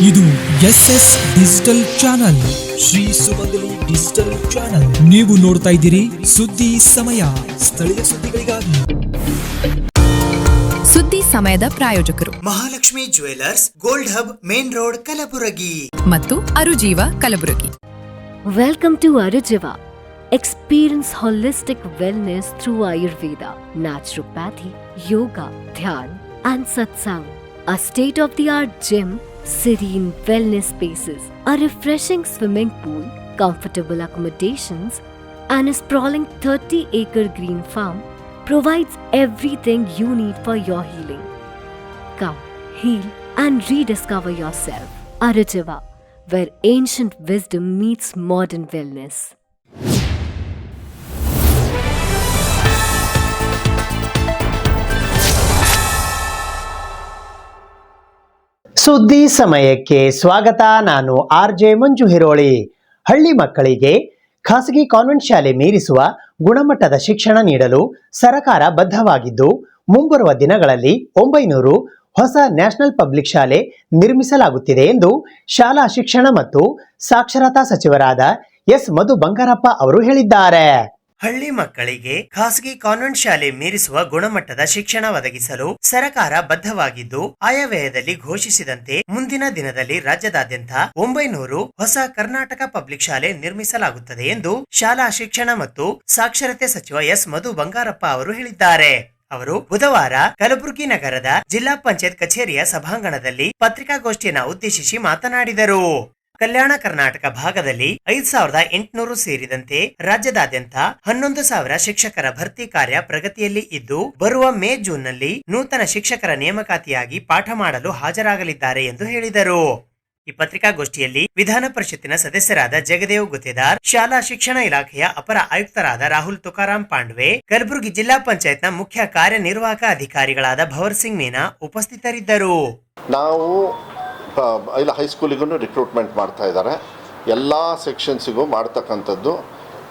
ಇದು SS digital channel, Shri ಸುಮಂಗಲಿ digital channel. ನೀವು ನೋಡ್ತಾ ಇದ್ದೀರಿ ಸುದ್ದಿ ಸಮಯ, ಸ್ಥಳೀಯ ಸುದ್ದಿಗಳಿಗಾಗಿ. ಸುದ್ದಿ ಸಮಯದ ಪ್ರಾಯೋಜಕರು Mahalakshmi jewellers, gold hub, main road, Kalaburagi ಮತ್ತು ಅರುಜೀವ Kalaburagi. Welcome to Arujiva. Experience holistic wellness through Ayurveda, naturopathy, yoga, dhyan and satsang. A state-of-the-art gym, serene wellness spaces, a refreshing swimming pool, comfortable accommodations and a sprawling 30-acre green farm provides everything you need for your healing. Come, heal and rediscover yourself. Arujiva, where ancient wisdom meets modern wellness. ಸುದ್ದಿ ಸಮಯಕ್ಕೆ ಸ್ವಾಗತ. ನಾನು RJ ಮಂಜು ಹಿರೋಳಿ. ಹಳ್ಳಿ ಮಕ್ಕಳಿಗೆ ಖಾಸಗಿ convent ಶಾಲೆ ಮೀರಿಸುವ ಗುಣಮಟ್ಟದ ಶಿಕ್ಷಣ ನೀಡಲು ಸರಕಾರ ಬದ್ಧವಾಗಿದ್ದು, ಮುಂಬರುವ ದಿನಗಳಲ್ಲಿ 900 ಹೊಸ ನ್ಯಾಷನಲ್ ಪಬ್ಲಿಕ್ ಶಾಲೆ ನಿರ್ಮಿಸಲಾಗುತ್ತಿದೆ ಎಂದು ಶಾಲಾ ಶಿಕ್ಷಣ ಮತ್ತು ಸಾಕ್ಷರತಾ ಸಚಿವರಾದ ಎಸ್ ಮಧು ಬಂಗಾರಪ್ಪ ಅವರು ಹೇಳಿದ್ದಾರೆ. ಹಳ್ಳಿ ಮಕ್ಕಳಿಗೆ ಖಾಸಗಿ ಕಾನ್ವೆಂಟ್ ಶಾಲೆ ಮೀರಿಸುವ ಗುಣಮಟ್ಟದ ಶಿಕ್ಷಣ ಒದಗಿಸಲು ಸರ್ಕಾರ ಬದ್ಧವಾಗಿದ್ದು, ಆಯವ್ಯಯದಲ್ಲಿ ಘೋಷಿಸಿದಂತೆ ಮುಂದಿನ ದಿನದಲ್ಲಿ ರಾಜ್ಯದಾದ್ಯಂತ 900 ಹೊಸ ಕರ್ನಾಟಕ ಪಬ್ಲಿಕ್ ಶಾಲೆ ನಿರ್ಮಿಸಲಾಗುತ್ತದೆ ಎಂದು ಶಾಲಾ ಶಿಕ್ಷಣ ಮತ್ತು ಸಾಕ್ಷರತೆ ಸಚಿವ ಎಸ್ ಮಧು ಬಂಗಾರಪ್ಪ ಅವರು ಹೇಳಿದ್ದಾರೆ. ಅವರು ಬುಧವಾರ ಕಲಬುರಗಿ ನಗರದ ಜಿಲ್ಲಾ ಪಂಚಾಯತ್ ಕಚೇರಿಯ ಸಭಾಂಗಣದಲ್ಲಿ ಪತ್ರಿಕಾಗೋಷ್ಠಿಯನ್ನು ಉದ್ದೇಶಿಸಿ ಮಾತನಾಡಿದರು. ಕಲ್ಯಾಣ ಕರ್ನಾಟಕ ಭಾಗದಲ್ಲಿ 5800 ಸೇರಿದಂತೆ ರಾಜ್ಯದಾದ್ಯಂತ 11,000 ಶಿಕ್ಷಕರ ಭರ್ತಿ ಕಾರ್ಯ ಪ್ರಗತಿಯಲ್ಲಿ ಇದ್ದು, ಬರುವ ಮೇ ಜೂನ್ ನಲ್ಲಿ ನೂತನ ಶಿಕ್ಷಕರ ನೇಮಕಾತಿಯಾಗಿ ಪಾಠ ಮಾಡಲು ಹಾಜರಾಗಲಿದ್ದಾರೆ ಎಂದು ಹೇಳಿದರು. ಈ ಪತ್ರಿಕಾಗೋಷ್ಠಿಯಲ್ಲಿ ವಿಧಾನ ಪರಿಷತ್ತಿನ ಸದಸ್ಯರಾದ ಜಗದೇವ್ ಗುತ್ತೇದಾರ್, ಶಾಲಾ ಶಿಕ್ಷಣ ಇಲಾಖೆಯ ಅಪರ ಆಯುಕ್ತರಾದ ರಾಹುಲ್ ತುಕಾರಾಂ ಪಾಂಡ್ವೆ, ಕಲಬುರಗಿ ಜಿಲ್ಲಾ ಪಂಚಾಯತ್ನ ಮುಖ್ಯ ಕಾರ್ಯನಿರ್ವಾಹಕ ಅಧಿಕಾರಿಗಳಾದ ಭವರ್ ಸಿಂಗ್ ಮೀನಾ ಉಪಸ್ಥಿತರಿದ್ದರು. ನಾವು ಇಲ್ಲ ಹೈಸ್ಕೂಲಿಗೂ ರಿಕ್ರೂಟ್ಮೆಂಟ್ ಮಾಡ್ತಾ ಇದ್ದಾರೆ. ಎಲ್ಲ ಸೆಕ್ಷನ್ಸಿಗೂ ಮಾಡ್ತಕ್ಕಂಥದ್ದು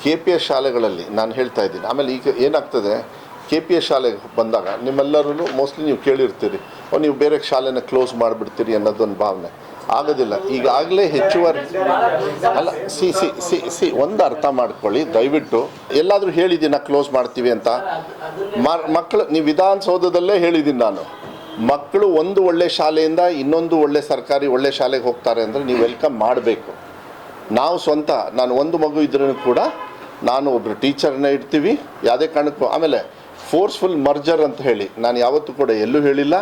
KPS ಶಾಲೆಗಳಲ್ಲಿ ನಾನು ಹೇಳ್ತಾ ಇದ್ದೀನಿ. ಆಮೇಲೆ ಈಗ ಏನಾಗ್ತದೆ, KPS ಶಾಲೆಗೆ ಬಂದಾಗ ನಿಮ್ಮೆಲ್ಲರೂ ಮೋಸ್ಟ್ಲಿ ನೀವು ಕೇಳಿರ್ತೀರಿ, ನೀವು ಬೇರೆ ಶಾಲೆನ ಕ್ಲೋಸ್ ಮಾಡಿಬಿಡ್ತೀರಿ ಅನ್ನೋದೊಂದು ಭಾವನೆ. ಆಗೋದಿಲ್ಲ. ಈಗಾಗಲೇ ಹೆಚ್ಚುವರಿ ಅಲ್ಲ, ಸಿ ಒಂದು ಅರ್ಥ ಮಾಡ್ಕೊಳ್ಳಿ ದಯವಿಟ್ಟು. ಎಲ್ಲಾದರೂ ಹೇಳಿದ್ದೀನಿ ಕ್ಲೋಸ್ ಮಾಡ್ತೀವಿ ಅಂತ. ಮಕ್ಕಳು ನೀವು ವಿಧಾನಸೌಧದಲ್ಲೇ ಹೇಳಿದ್ದೀನಿ ನಾನು, ಮಕ್ಕಳು ಒಂದು ಒಳ್ಳೆ ಶಾಲೆಯಿಂದ ಇನ್ನೊಂದು ಒಳ್ಳೆ ಸರ್ಕಾರಿ ಒಳ್ಳೆ ಶಾಲೆಗೆ ಹೋಗ್ತಾರೆ ಅಂದರೆ ನೀವು ವೆಲ್ಕಮ್ ಮಾಡಬೇಕು. ನಾವು ನಾನು ಒಂದು ಮಗು ಇದ್ರೂ ಕೂಡ ನಾನು ಒಬ್ಬರು ಟೀಚರ್ನ ಇಡ್ತೀವಿ, ಯಾವುದೇ ಕಾರಣಕ್ಕೂ. ಆಮೇಲೆ ಫೋರ್ಸ್ಫುಲ್ ಮರ್ಜರ್ ಅಂತ ಹೇಳಿ ನಾನು ಯಾವತ್ತೂ ಕೂಡ ಎಲ್ಲೂ ಹೇಳಿಲ್ಲ.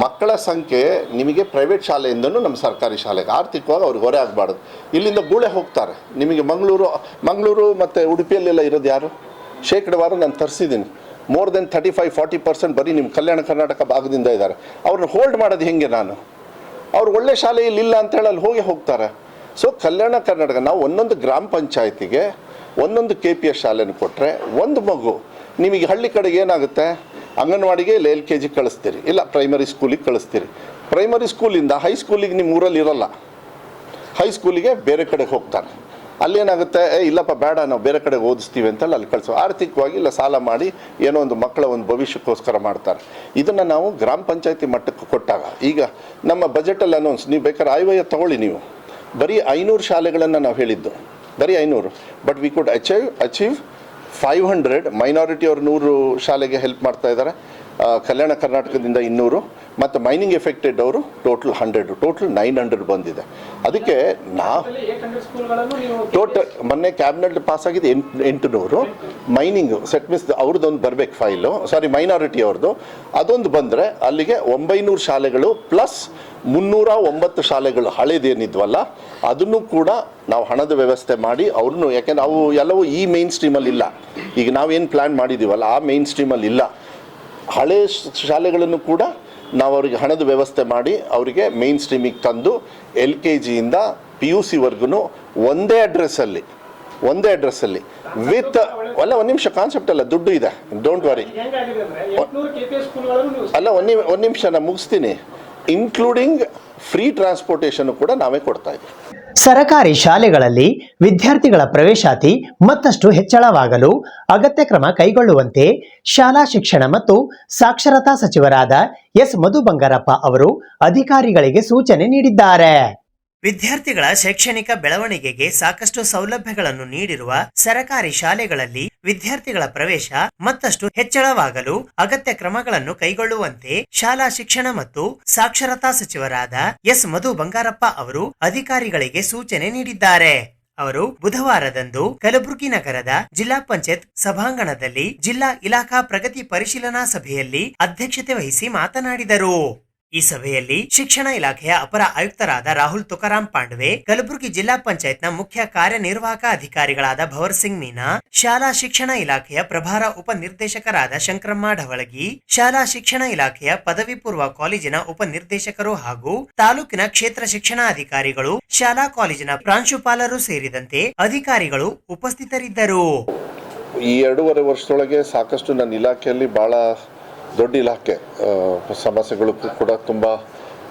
ಮಕ್ಕಳ ಸಂಖ್ಯೆ ನಿಮಗೆ ಪ್ರೈವೇಟ್ ಶಾಲೆಯಿಂದನೂ ನಮ್ಮ ಸರ್ಕಾರಿ ಶಾಲೆಗೆ ಆರ್ಥಿಕವಾಗಿ ಅವ್ರಿಗೆ ಹೊರೆ ಆಗಬಾರ್ದು. ಇಲ್ಲಿಂದ ಗೂಳೆ ಹೋಗ್ತಾರೆ ನಿಮಗೆ ಮಂಗಳೂರು ಮತ್ತು ಉಡುಪಿಯಲ್ಲೆಲ್ಲ ಇರೋದು ಯಾರು? ಶೇಕಡವಾರು ನಾನು ತರಿಸಿದ್ದೀನಿ. ಮೋರ್ ದೆನ್ 35-40% ಬರೀ ನಿಮ್ಮ ಕಲ್ಯಾಣ ಕರ್ನಾಟಕ ಭಾಗದಿಂದ ಇದ್ದಾರೆ. ಅವ್ರನ್ನ ಹೋಲ್ಡ್ ಮಾಡೋದು ಹೆಂಗೆ? ಅವ್ರು ಒಳ್ಳೆ ಶಾಲೆಯಲ್ಲಿ ಇಲ್ಲ ಅಂತ ಹೇಳಿ ಅಲ್ಲಿ ಹೋಗ್ತಾರೆ. ಸೊ ಕಲ್ಯಾಣ ಕರ್ನಾಟಕ ನಾವು ಒಂದೊಂದು ಗ್ರಾಮ ಪಂಚಾಯತಿಗೆ ಒಂದೊಂದು KPS ಶಾಲೆನ ಕೊಟ್ಟರೆ ಒಂದು ಮಗು ನಿಮಗೆ ಹಳ್ಳಿ ಕಡೆಗೆ ಏನಾಗುತ್ತೆ, ಅಂಗನವಾಡಿಗೆ ಇಲ್ಲ LKG ಕಳಿಸ್ತೀರಿ, ಇಲ್ಲ ಪ್ರೈಮರಿ ಸ್ಕೂಲಿಗೆ ಕಳಿಸ್ತೀರಿ. ಪ್ರೈಮರಿ ಸ್ಕೂಲಿಂದ ಹೈಸ್ಕೂಲಿಗೆ ನಿಮ್ಮ ಊರಲ್ಲಿ ಇರೋಲ್ಲ, ಹೈಸ್ಕೂಲಿಗೆ ಬೇರೆ ಕಡೆಗೆ ಹೋಗ್ತಾರೆ. ಅಲ್ಲೇನಾಗುತ್ತೆ, ಇಲ್ಲಪ್ಪ ಬೇಡ ನಾವು ಬೇರೆ ಕಡೆಗೆ ಓದಿಸ್ತೀವಿ ಅಂತೇಳಿ ಅಲ್ಲಿ ಕಳಿಸೋ. ಆರ್ಥಿಕವಾಗಿ ಇಲ್ಲ ಸಾಲ ಮಾಡಿ ಏನೋ ಒಂದು ಮಕ್ಕಳ ಒಂದು ಭವಿಷ್ಯಕ್ಕೋಸ್ಕರ ಮಾಡ್ತಾರೆ. ಇದನ್ನು ನಾವು ಗ್ರಾಮ ಪಂಚಾಯತಿ ಮಟ್ಟಕ್ಕೆ ಕೊಟ್ಟಾಗ, ಈಗ ನಮ್ಮ ಬಜೆಟಲ್ಲಿ ಅನೌನ್ಸ್, ನೀವು ಬೇಕಾದ್ರೆ ಆಯವ್ಯಯ ತಗೊಳ್ಳಿ, ನೀವು ಬರೀ 500 ಶಾಲೆಗಳನ್ನು ನಾವು ಹೇಳಿದ್ದು, ಬರೀ 500. But we could achieve 500. Minority ಅವರು 100 ಶಾಲೆಗೆ ಹೆಲ್ಪ್ ಮಾಡ್ತಾ ಇದ್ದಾರೆ, ಕಲ್ಯಾಣ ಕರ್ನಾಟಕದಿಂದ 200 ಮತ್ತು ಮೈನಿಂಗ್ ಎಫೆಕ್ಟೆಡ್ ಅವರು ಟೋಟಲ್ 100, ಟೋಟಲ್ 900 ಬಂದಿದೆ. ಅದಕ್ಕೆ ನಾವು ಟೋಟಲ್ ಮೊನ್ನೆ ಕ್ಯಾಬಿನೆಟ್ ಪಾಸ್ ಆಗಿದೆ 800. ಮೈನಿಂಗ್ ಸೆಟ್ ಮಿಸ್ ಅವ್ರದ್ದೊಂದು ಬರಬೇಕು ಫೈಲು, ಮೈನಾರಿಟಿ ಅವ್ರದ್ದು ಅದೊಂದು ಬಂದರೆ ಅಲ್ಲಿಗೆ 900 ಶಾಲೆಗಳು ಪ್ಲಸ್ 309 ಶಾಲೆಗಳು ಹಳೇದೇನಿದ್ವಲ್ಲ ಅದನ್ನು ಕೂಡ ನಾವು ಹಣದ ವ್ಯವಸ್ಥೆ ಮಾಡಿ ಅವ್ರನ್ನೂ, ಯಾಕೆಂದರೆ ಅವು ಎಲ್ಲವೂ ಈ ಮೇನ್ ಸ್ಟ್ರೀಮಲ್ಲಿ ಇಲ್ಲ. ಈಗ ನಾವೇನು ಪ್ಲ್ಯಾನ್ ಮಾಡಿದ್ದೀವಲ್ಲ ಆ ಮೇನ್ ಸ್ಟ್ರೀಮಲ್ಲಿ ಇಲ್ಲ. ಹಳೆ ಶಾಲೆಗಳನ್ನು ಕೂಡ ನಾವು ಅವರಿಗೆ ಹಣದ ವ್ಯವಸ್ಥೆ ಮಾಡಿ ಅವರಿಗೆ ಮೇನ್ ಸ್ಟ್ರೀಮಿಗೆ ತಂದು LKGಯಿಂದ PUCವರೆಗೂ ಒಂದೇ ಅಡ್ರೆಸ್ಸಲ್ಲಿ ವಿತ್ ಅಲ್ಲ, ಒಂದು ನಿಮಿಷ, ಕಾನ್ಸೆಪ್ಟ್ ಅಲ್ಲ, ದುಡ್ಡು ಇದೆ, ಡೋಂಟ್ ವರಿ. ಅಲ್ಲ, ಒಂದು ನಿಮಿಷ ನಾನು ಮುಗಿಸ್ತೀನಿ. ಇನ್ಕ್ಲೂಡಿಂಗ್ ಫ್ರೀ ಟ್ರಾನ್ಸ್ಪೋರ್ಟೇಷನ್ ಕೂಡ ನಾವೇ ಕೊಡ್ತಾ ಇದ್ದೀವಿ. ಸರಕಾರಿ ಶಾಲೆಗಳಲ್ಲಿ ವಿದ್ಯಾರ್ಥಿಗಳ ಪ್ರವೇಶಾತಿ ಮತ್ತಷ್ಟು ಹೆಚ್ಚಳವಾಗಲು ಅಗತ್ಯ ಕ್ರಮ ಕೈಗೊಳ್ಳುವಂತೆ ಶಾಲಾ ಶಿಕ್ಷಣ ಮತ್ತು ಸಾಕ್ಷರತಾ ಸಚಿವರಾದ ಎಸ್ ಮಧು ಬಂಗಾರಪ್ಪ ಅವರು ಅಧಿಕಾರಿಗಳಿಗೆ ಸೂಚನೆ ನೀಡಿದ್ದಾರೆ. ವಿದ್ಯಾರ್ಥಿಗಳ ಶೈಕ್ಷಣಿಕ ಬೆಳವಣಿಗೆಗೆ ಸಾಕಷ್ಟು ಸೌಲಭ್ಯಗಳನ್ನು ನೀಡಿರುವ ಸರಕಾರಿ ಶಾಲೆಗಳಲ್ಲಿ ವಿದ್ಯಾರ್ಥಿಗಳ ಪ್ರವೇಶ ಮತ್ತಷ್ಟು ಹೆಚ್ಚಳವಾಗಲು ಅಗತ್ಯ ಕ್ರಮಗಳನ್ನು ಕೈಗೊಳ್ಳುವಂತೆ ಶಾಲಾ ಶಿಕ್ಷಣ ಮತ್ತು ಸಾಕ್ಷರತಾ ಸಚಿವರಾದ ಎಸ್ ಮಧು ಬಂಗಾರಪ್ಪ ಅವರು ಅಧಿಕಾರಿಗಳಿಗೆ ಸೂಚನೆ ನೀಡಿದ್ದಾರೆ. ಅವರು ಬುಧವಾರದಂದು ಕಲಬುರಗಿ ನಗರದ ಜಿಲ್ಲಾ ಪಂಚಾಯತ್ ಸಭಾಂಗಣದಲ್ಲಿ ಜಿಲ್ಲಾ ಇಲಾಖಾ ಪ್ರಗತಿ ಪರಿಶೀಲನಾ ಸಭೆಯಲ್ಲಿ ಅಧ್ಯಕ್ಷತೆ ವಹಿಸಿ ಮಾತನಾಡಿದರು. ಈ ಸಭೆಯಲ್ಲಿ ಶಿಕ್ಷಣ ಇಲಾಖೆಯ ಅಪರ ಆಯುಕ್ತರಾದ ರಾಹುಲ್ ತುಕಾರಾಂ ಪಾಂಡ್ವೆ, ಕಲಬುರಗಿ ಜಿಲ್ಲಾ ಪಂಚಾಯತ್ನ ಮುಖ್ಯ ಕಾರ್ಯನಿರ್ವಾಹಕ ಅಧಿಕಾರಿಗಳಾದ ಭವರ್ ಸಿಂಗ್ ಮೀನಾ, ಶಾಲಾ ಶಿಕ್ಷಣ ಇಲಾಖೆಯ ಪ್ರಭಾರ ಉಪನಿರ್ದೇಶಕರಾದ ಶಂಕರಮ್ಮ ಢವಳಗಿ, ಶಾಲಾ ಶಿಕ್ಷಣ ಇಲಾಖೆಯ ಪದವಿ ಪೂರ್ವ ಕಾಲೇಜಿನ ಉಪನಿರ್ದೇಶಕರು ಹಾಗೂ ತಾಲೂಕಿನ ಕ್ಷೇತ್ರ ಶಿಕ್ಷಣಾಧಿಕಾರಿಗಳು, ಶಾಲಾ ಕಾಲೇಜಿನ ಪ್ರಾಂಶುಪಾಲರು ಸೇರಿದಂತೆ ಅಧಿಕಾರಿಗಳು ಉಪಸ್ಥಿತರಿದ್ದರು. ಈ 2.5 ವರ್ಷದೊಳಗೆ ಸಾಕಷ್ಟು ನನ್ನ ಇಲಾಖೆಯಲ್ಲಿ ಭಾಳ ದೊಡ್ಡ ಇಲಾಖೆ, ಸಮಸ್ಯೆಗಳು ಕೂಡ ತುಂಬ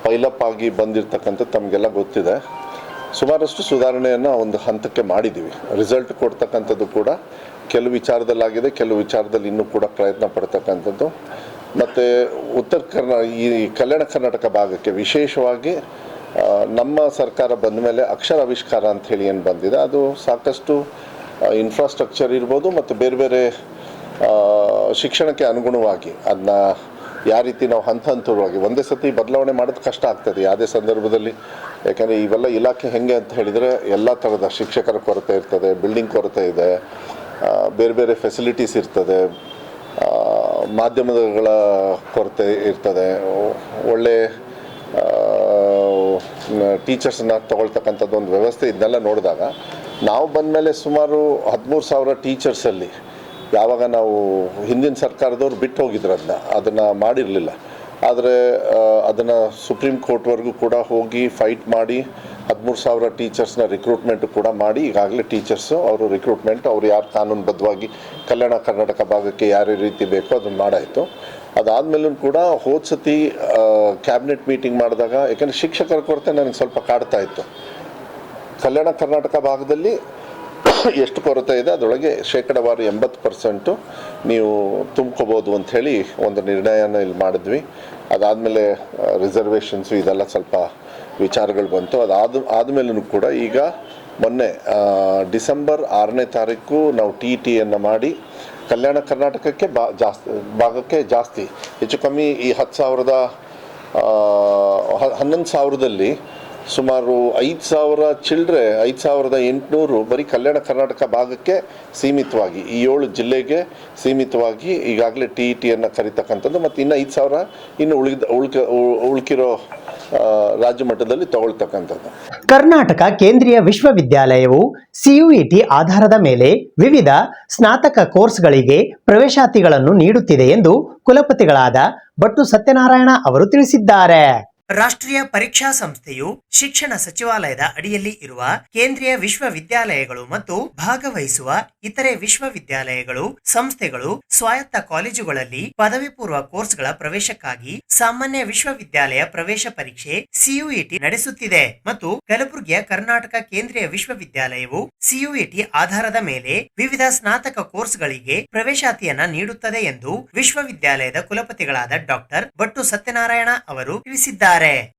ಪೈಲಪ್ ಆಗಿ ಬಂದಿರತಕ್ಕಂಥದ್ದು ತಮಗೆಲ್ಲ ಗೊತ್ತಿದೆ. ಸುಮಾರಷ್ಟು ಸುಧಾರಣೆಯನ್ನು ಒಂದು ಹಂತಕ್ಕೆ ಮಾಡಿದ್ದೀವಿ. ರಿಸಲ್ಟ್ ಕೊಡ್ತಕ್ಕಂಥದ್ದು ಕೂಡ ಕೆಲವು ವಿಚಾರದಲ್ಲಾಗಿದೆ, ಕೆಲವು ವಿಚಾರದಲ್ಲಿ ಇನ್ನೂ ಕೂಡ ಪ್ರಯತ್ನ ಪಡ್ತಕ್ಕಂಥದ್ದು. ಮತ್ತು ಈ ಕಲ್ಯಾಣ ಕರ್ನಾಟಕ ಭಾಗಕ್ಕೆ ವಿಶೇಷವಾಗಿ ನಮ್ಮ ಸರ್ಕಾರ ಬಂದ ಮೇಲೆ ಅಕ್ಷರ ಆವಿಷ್ಕಾರ ಅಂತ ಹೇಳಿ ಏನು ಬಂದಿದೆ, ಅದು ಸಾಕಷ್ಟು ಇನ್ಫ್ರಾಸ್ಟ್ರಕ್ಚರ್ ಇರ್ಬೋದು ಮತ್ತು ಬೇರೆ ಬೇರೆ ಶಿಕ್ಷಣಕ್ಕೆ ಅನುಗುಣವಾಗಿ ಅದನ್ನ ಯಾವ ರೀತಿ ನಾವು ಹಂತವಾಗಿ ಒಂದೇ ಸತಿ ಬದಲಾವಣೆ ಮಾಡೋದು ಕಷ್ಟ ಆಗ್ತದೆ ಯಾವುದೇ ಸಂದರ್ಭದಲ್ಲಿ. ಯಾಕಂದರೆ ಇವೆಲ್ಲ ಇಲಾಖೆ ಹೆಂಗೆ ಅಂತ ಹೇಳಿದರೆ ಎಲ್ಲ ಥರದ ಶಿಕ್ಷಕರ ಕೊರತೆ ಇರ್ತದೆ, ಬಿಲ್ಡಿಂಗ್ ಕೊರತೆ ಇದೆ, ಬೇರೆ ಬೇರೆ ಫೆಸಿಲಿಟೀಸ್ ಇರ್ತದೆ, ಮಾಧ್ಯಮಗಳ ಕೊರತೆ ಇರ್ತದೆ, ಒಳ್ಳೆ ಟೀಚರ್ಸನ್ನ ತಗೊಳ್ತಕ್ಕಂಥದ್ದು ಒಂದು ವ್ಯವಸ್ಥೆ ಇದನ್ನೆಲ್ಲ ನೋಡಿದಾಗ ನಾವು ಬಂದಮೇಲೆ ಸುಮಾರು 13,000 ಟೀಚರ್ಸಲ್ಲಿ ಯಾವಾಗ ನಾವು ಹಿಂದಿನ ಸರ್ಕಾರದವ್ರು ಬಿಟ್ಟು ಹೋಗಿದ್ರು ಅದನ್ನು ಮಾಡಿರಲಿಲ್ಲ. ಆದರೆ ಅದನ್ನು ಸುಪ್ರೀಂ ಕೋರ್ಟ್ವರೆಗೂ ಕೂಡ ಹೋಗಿ ಫೈಟ್ ಮಾಡಿ 13,000 ಟೀಚರ್ಸ್ನ ರಿಕ್ರೂಟ್ಮೆಂಟು ಕೂಡ ಮಾಡಿ ಈಗಾಗಲೇ ಟೀಚರ್ಸು ಅವರು ರಿಕ್ರೂಟ್ಮೆಂಟ್ ಅವ್ರು ಯಾರು ಕಾನೂನುಬದ್ಧವಾಗಿ ಕಲ್ಯಾಣ ಕರ್ನಾಟಕ ಭಾಗಕ್ಕೆ ಯಾವ ರೀತಿ ಬೇಕೋ ಅದನ್ನು ಮಾಡಾಯಿತು. ಅದಾದಮೇಲೂ ಕೂಡ ಹೋದ ಸತಿ ಕ್ಯಾಬಿನೆಟ್ ಮೀಟಿಂಗ್ ಮಾಡಿದಾಗ, ಯಾಕೆಂದರೆ ಶಿಕ್ಷಕರ ಕೊರತೆ ನನಗೆ ಸ್ವಲ್ಪ ಕಾಡ್ತಾ ಇತ್ತು. ಕಲ್ಯಾಣ ಕರ್ನಾಟಕ ಭಾಗದಲ್ಲಿ ಎಷ್ಟು ಕೊರತೆ ಇದೆ ಅದರೊಳಗೆ ಶೇಕಡವಾರು 80% ನೀವು ತುಂಬ್ಕೋಬೋದು ಅಂಥೇಳಿ ಒಂದು ನಿರ್ಣಯನ ಇಲ್ಲಿ ಮಾಡಿದ್ವಿ. ಅದಾದಮೇಲೆ ರಿಸರ್ವೇಷನ್ಸು ಇದೆಲ್ಲ ಸ್ವಲ್ಪ ವಿಚಾರಗಳು ಬಂತು. ಆದಮೇಲೂ ಕೂಡ ಈಗ ಮೊನ್ನೆ ಡಿಸೆಂಬರ್ 6ನೇ ತಾರೀಕು ನಾವು TETಯನ್ನು ಮಾಡಿ ಕಲ್ಯಾಣ ಕರ್ನಾಟಕಕ್ಕೆ ಭಾಗಕ್ಕೆ ಜಾಸ್ತಿ ಹೆಚ್ಚು ಕಮ್ಮಿ ಈ 11,000ದಲ್ಲಿ ಸುಮಾರು 5,000 ಚಿಲ್ಡ್ರೆ 5,800 ಬರೀ ಕಲ್ಯಾಣ ಕರ್ನಾಟಕ ಭಾಗಕ್ಕೆ ಸೀಮಿತವಾಗಿ ಈ 7 ಜಿಲ್ಲೆಗೆ ಸೀಮಿತವಾಗಿ ಈಗಾಗಲೇ TETಯನ್ನು ಕರೀತಕ್ಕಂಥದ್ದು. ಮತ್ತು ಇನ್ನು 5,000 ಇನ್ನು ಉಳ್ಕಿರೋ ರಾಜ್ಯ ಮಟ್ಟದಲ್ಲಿ ತಗೊಳ್ತಕ್ಕಂಥದ್ದು. ಕರ್ನಾಟಕ ಕೇಂದ್ರೀಯ ವಿಶ್ವವಿದ್ಯಾಲಯವು CUET ಆಧಾರದ ಮೇಲೆ ವಿವಿಧ ಸ್ನಾತಕ ಕೋರ್ಸ್ಗಳಿಗೆ ಪ್ರವೇಶಾತಿಗಳನ್ನು ನೀಡುತ್ತಿದೆ ಎಂದು ಕುಲಪತಿಗಳಾದ ಭಟ್ಟು ಸತ್ಯನಾರಾಯಣ ಅವರು ತಿಳಿಸಿದ್ದಾರೆ. ರಾಷ್ಟ್ರೀಯ ಪರೀಕ್ಷಾ ಸಂಸ್ಥೆಯು ಶಿಕ್ಷಣ ಸಚಿವಾಲಯದ ಅಡಿಯಲ್ಲಿ ಇರುವ ಕೇಂದ್ರೀಯ ವಿಶ್ವವಿದ್ಯಾಲಯಗಳು ಮತ್ತು ಭಾಗವಹಿಸುವ ಇತರೆ ವಿಶ್ವವಿದ್ಯಾಲಯಗಳು, ಸಂಸ್ಥೆಗಳು, ಸ್ವಾಯತ್ತ ಕಾಲೇಜುಗಳಲ್ಲಿ ಪದವಿ ಪೂರ್ವ ಕೋರ್ಸ್ಗಳ ಪ್ರವೇಶಕ್ಕಾಗಿ ಸಾಮಾನ್ಯ ವಿಶ್ವವಿದ್ಯಾಲಯ ಪ್ರವೇಶ ಪರೀಕ್ಷೆ CUET ನಡೆಸುತ್ತಿದೆ ಮತ್ತು ಕಲಬುರಗಿಯ ಕರ್ನಾಟಕ ಕೇಂದ್ರೀಯ ವಿಶ್ವವಿದ್ಯಾಲಯವು CUET ಆಧಾರದ ಮೇಲೆ ವಿವಿಧ ಸ್ನಾತಕ ಕೋರ್ಸ್ಗಳಿಗೆ ಪ್ರವೇಶಾತಿಯನ್ನ ನೀಡುತ್ತದೆ ಎಂದು ವಿಶ್ವವಿದ್ಯಾಲಯದ ಕುಲಪತಿಗಳಾದ ಡಾಕ್ಟರ್ ಭಟ್ಟು ಸತ್ಯನಾರಾಯಣ ಅವರು ತಿಳಿಸಿದ್ದಾರೆ.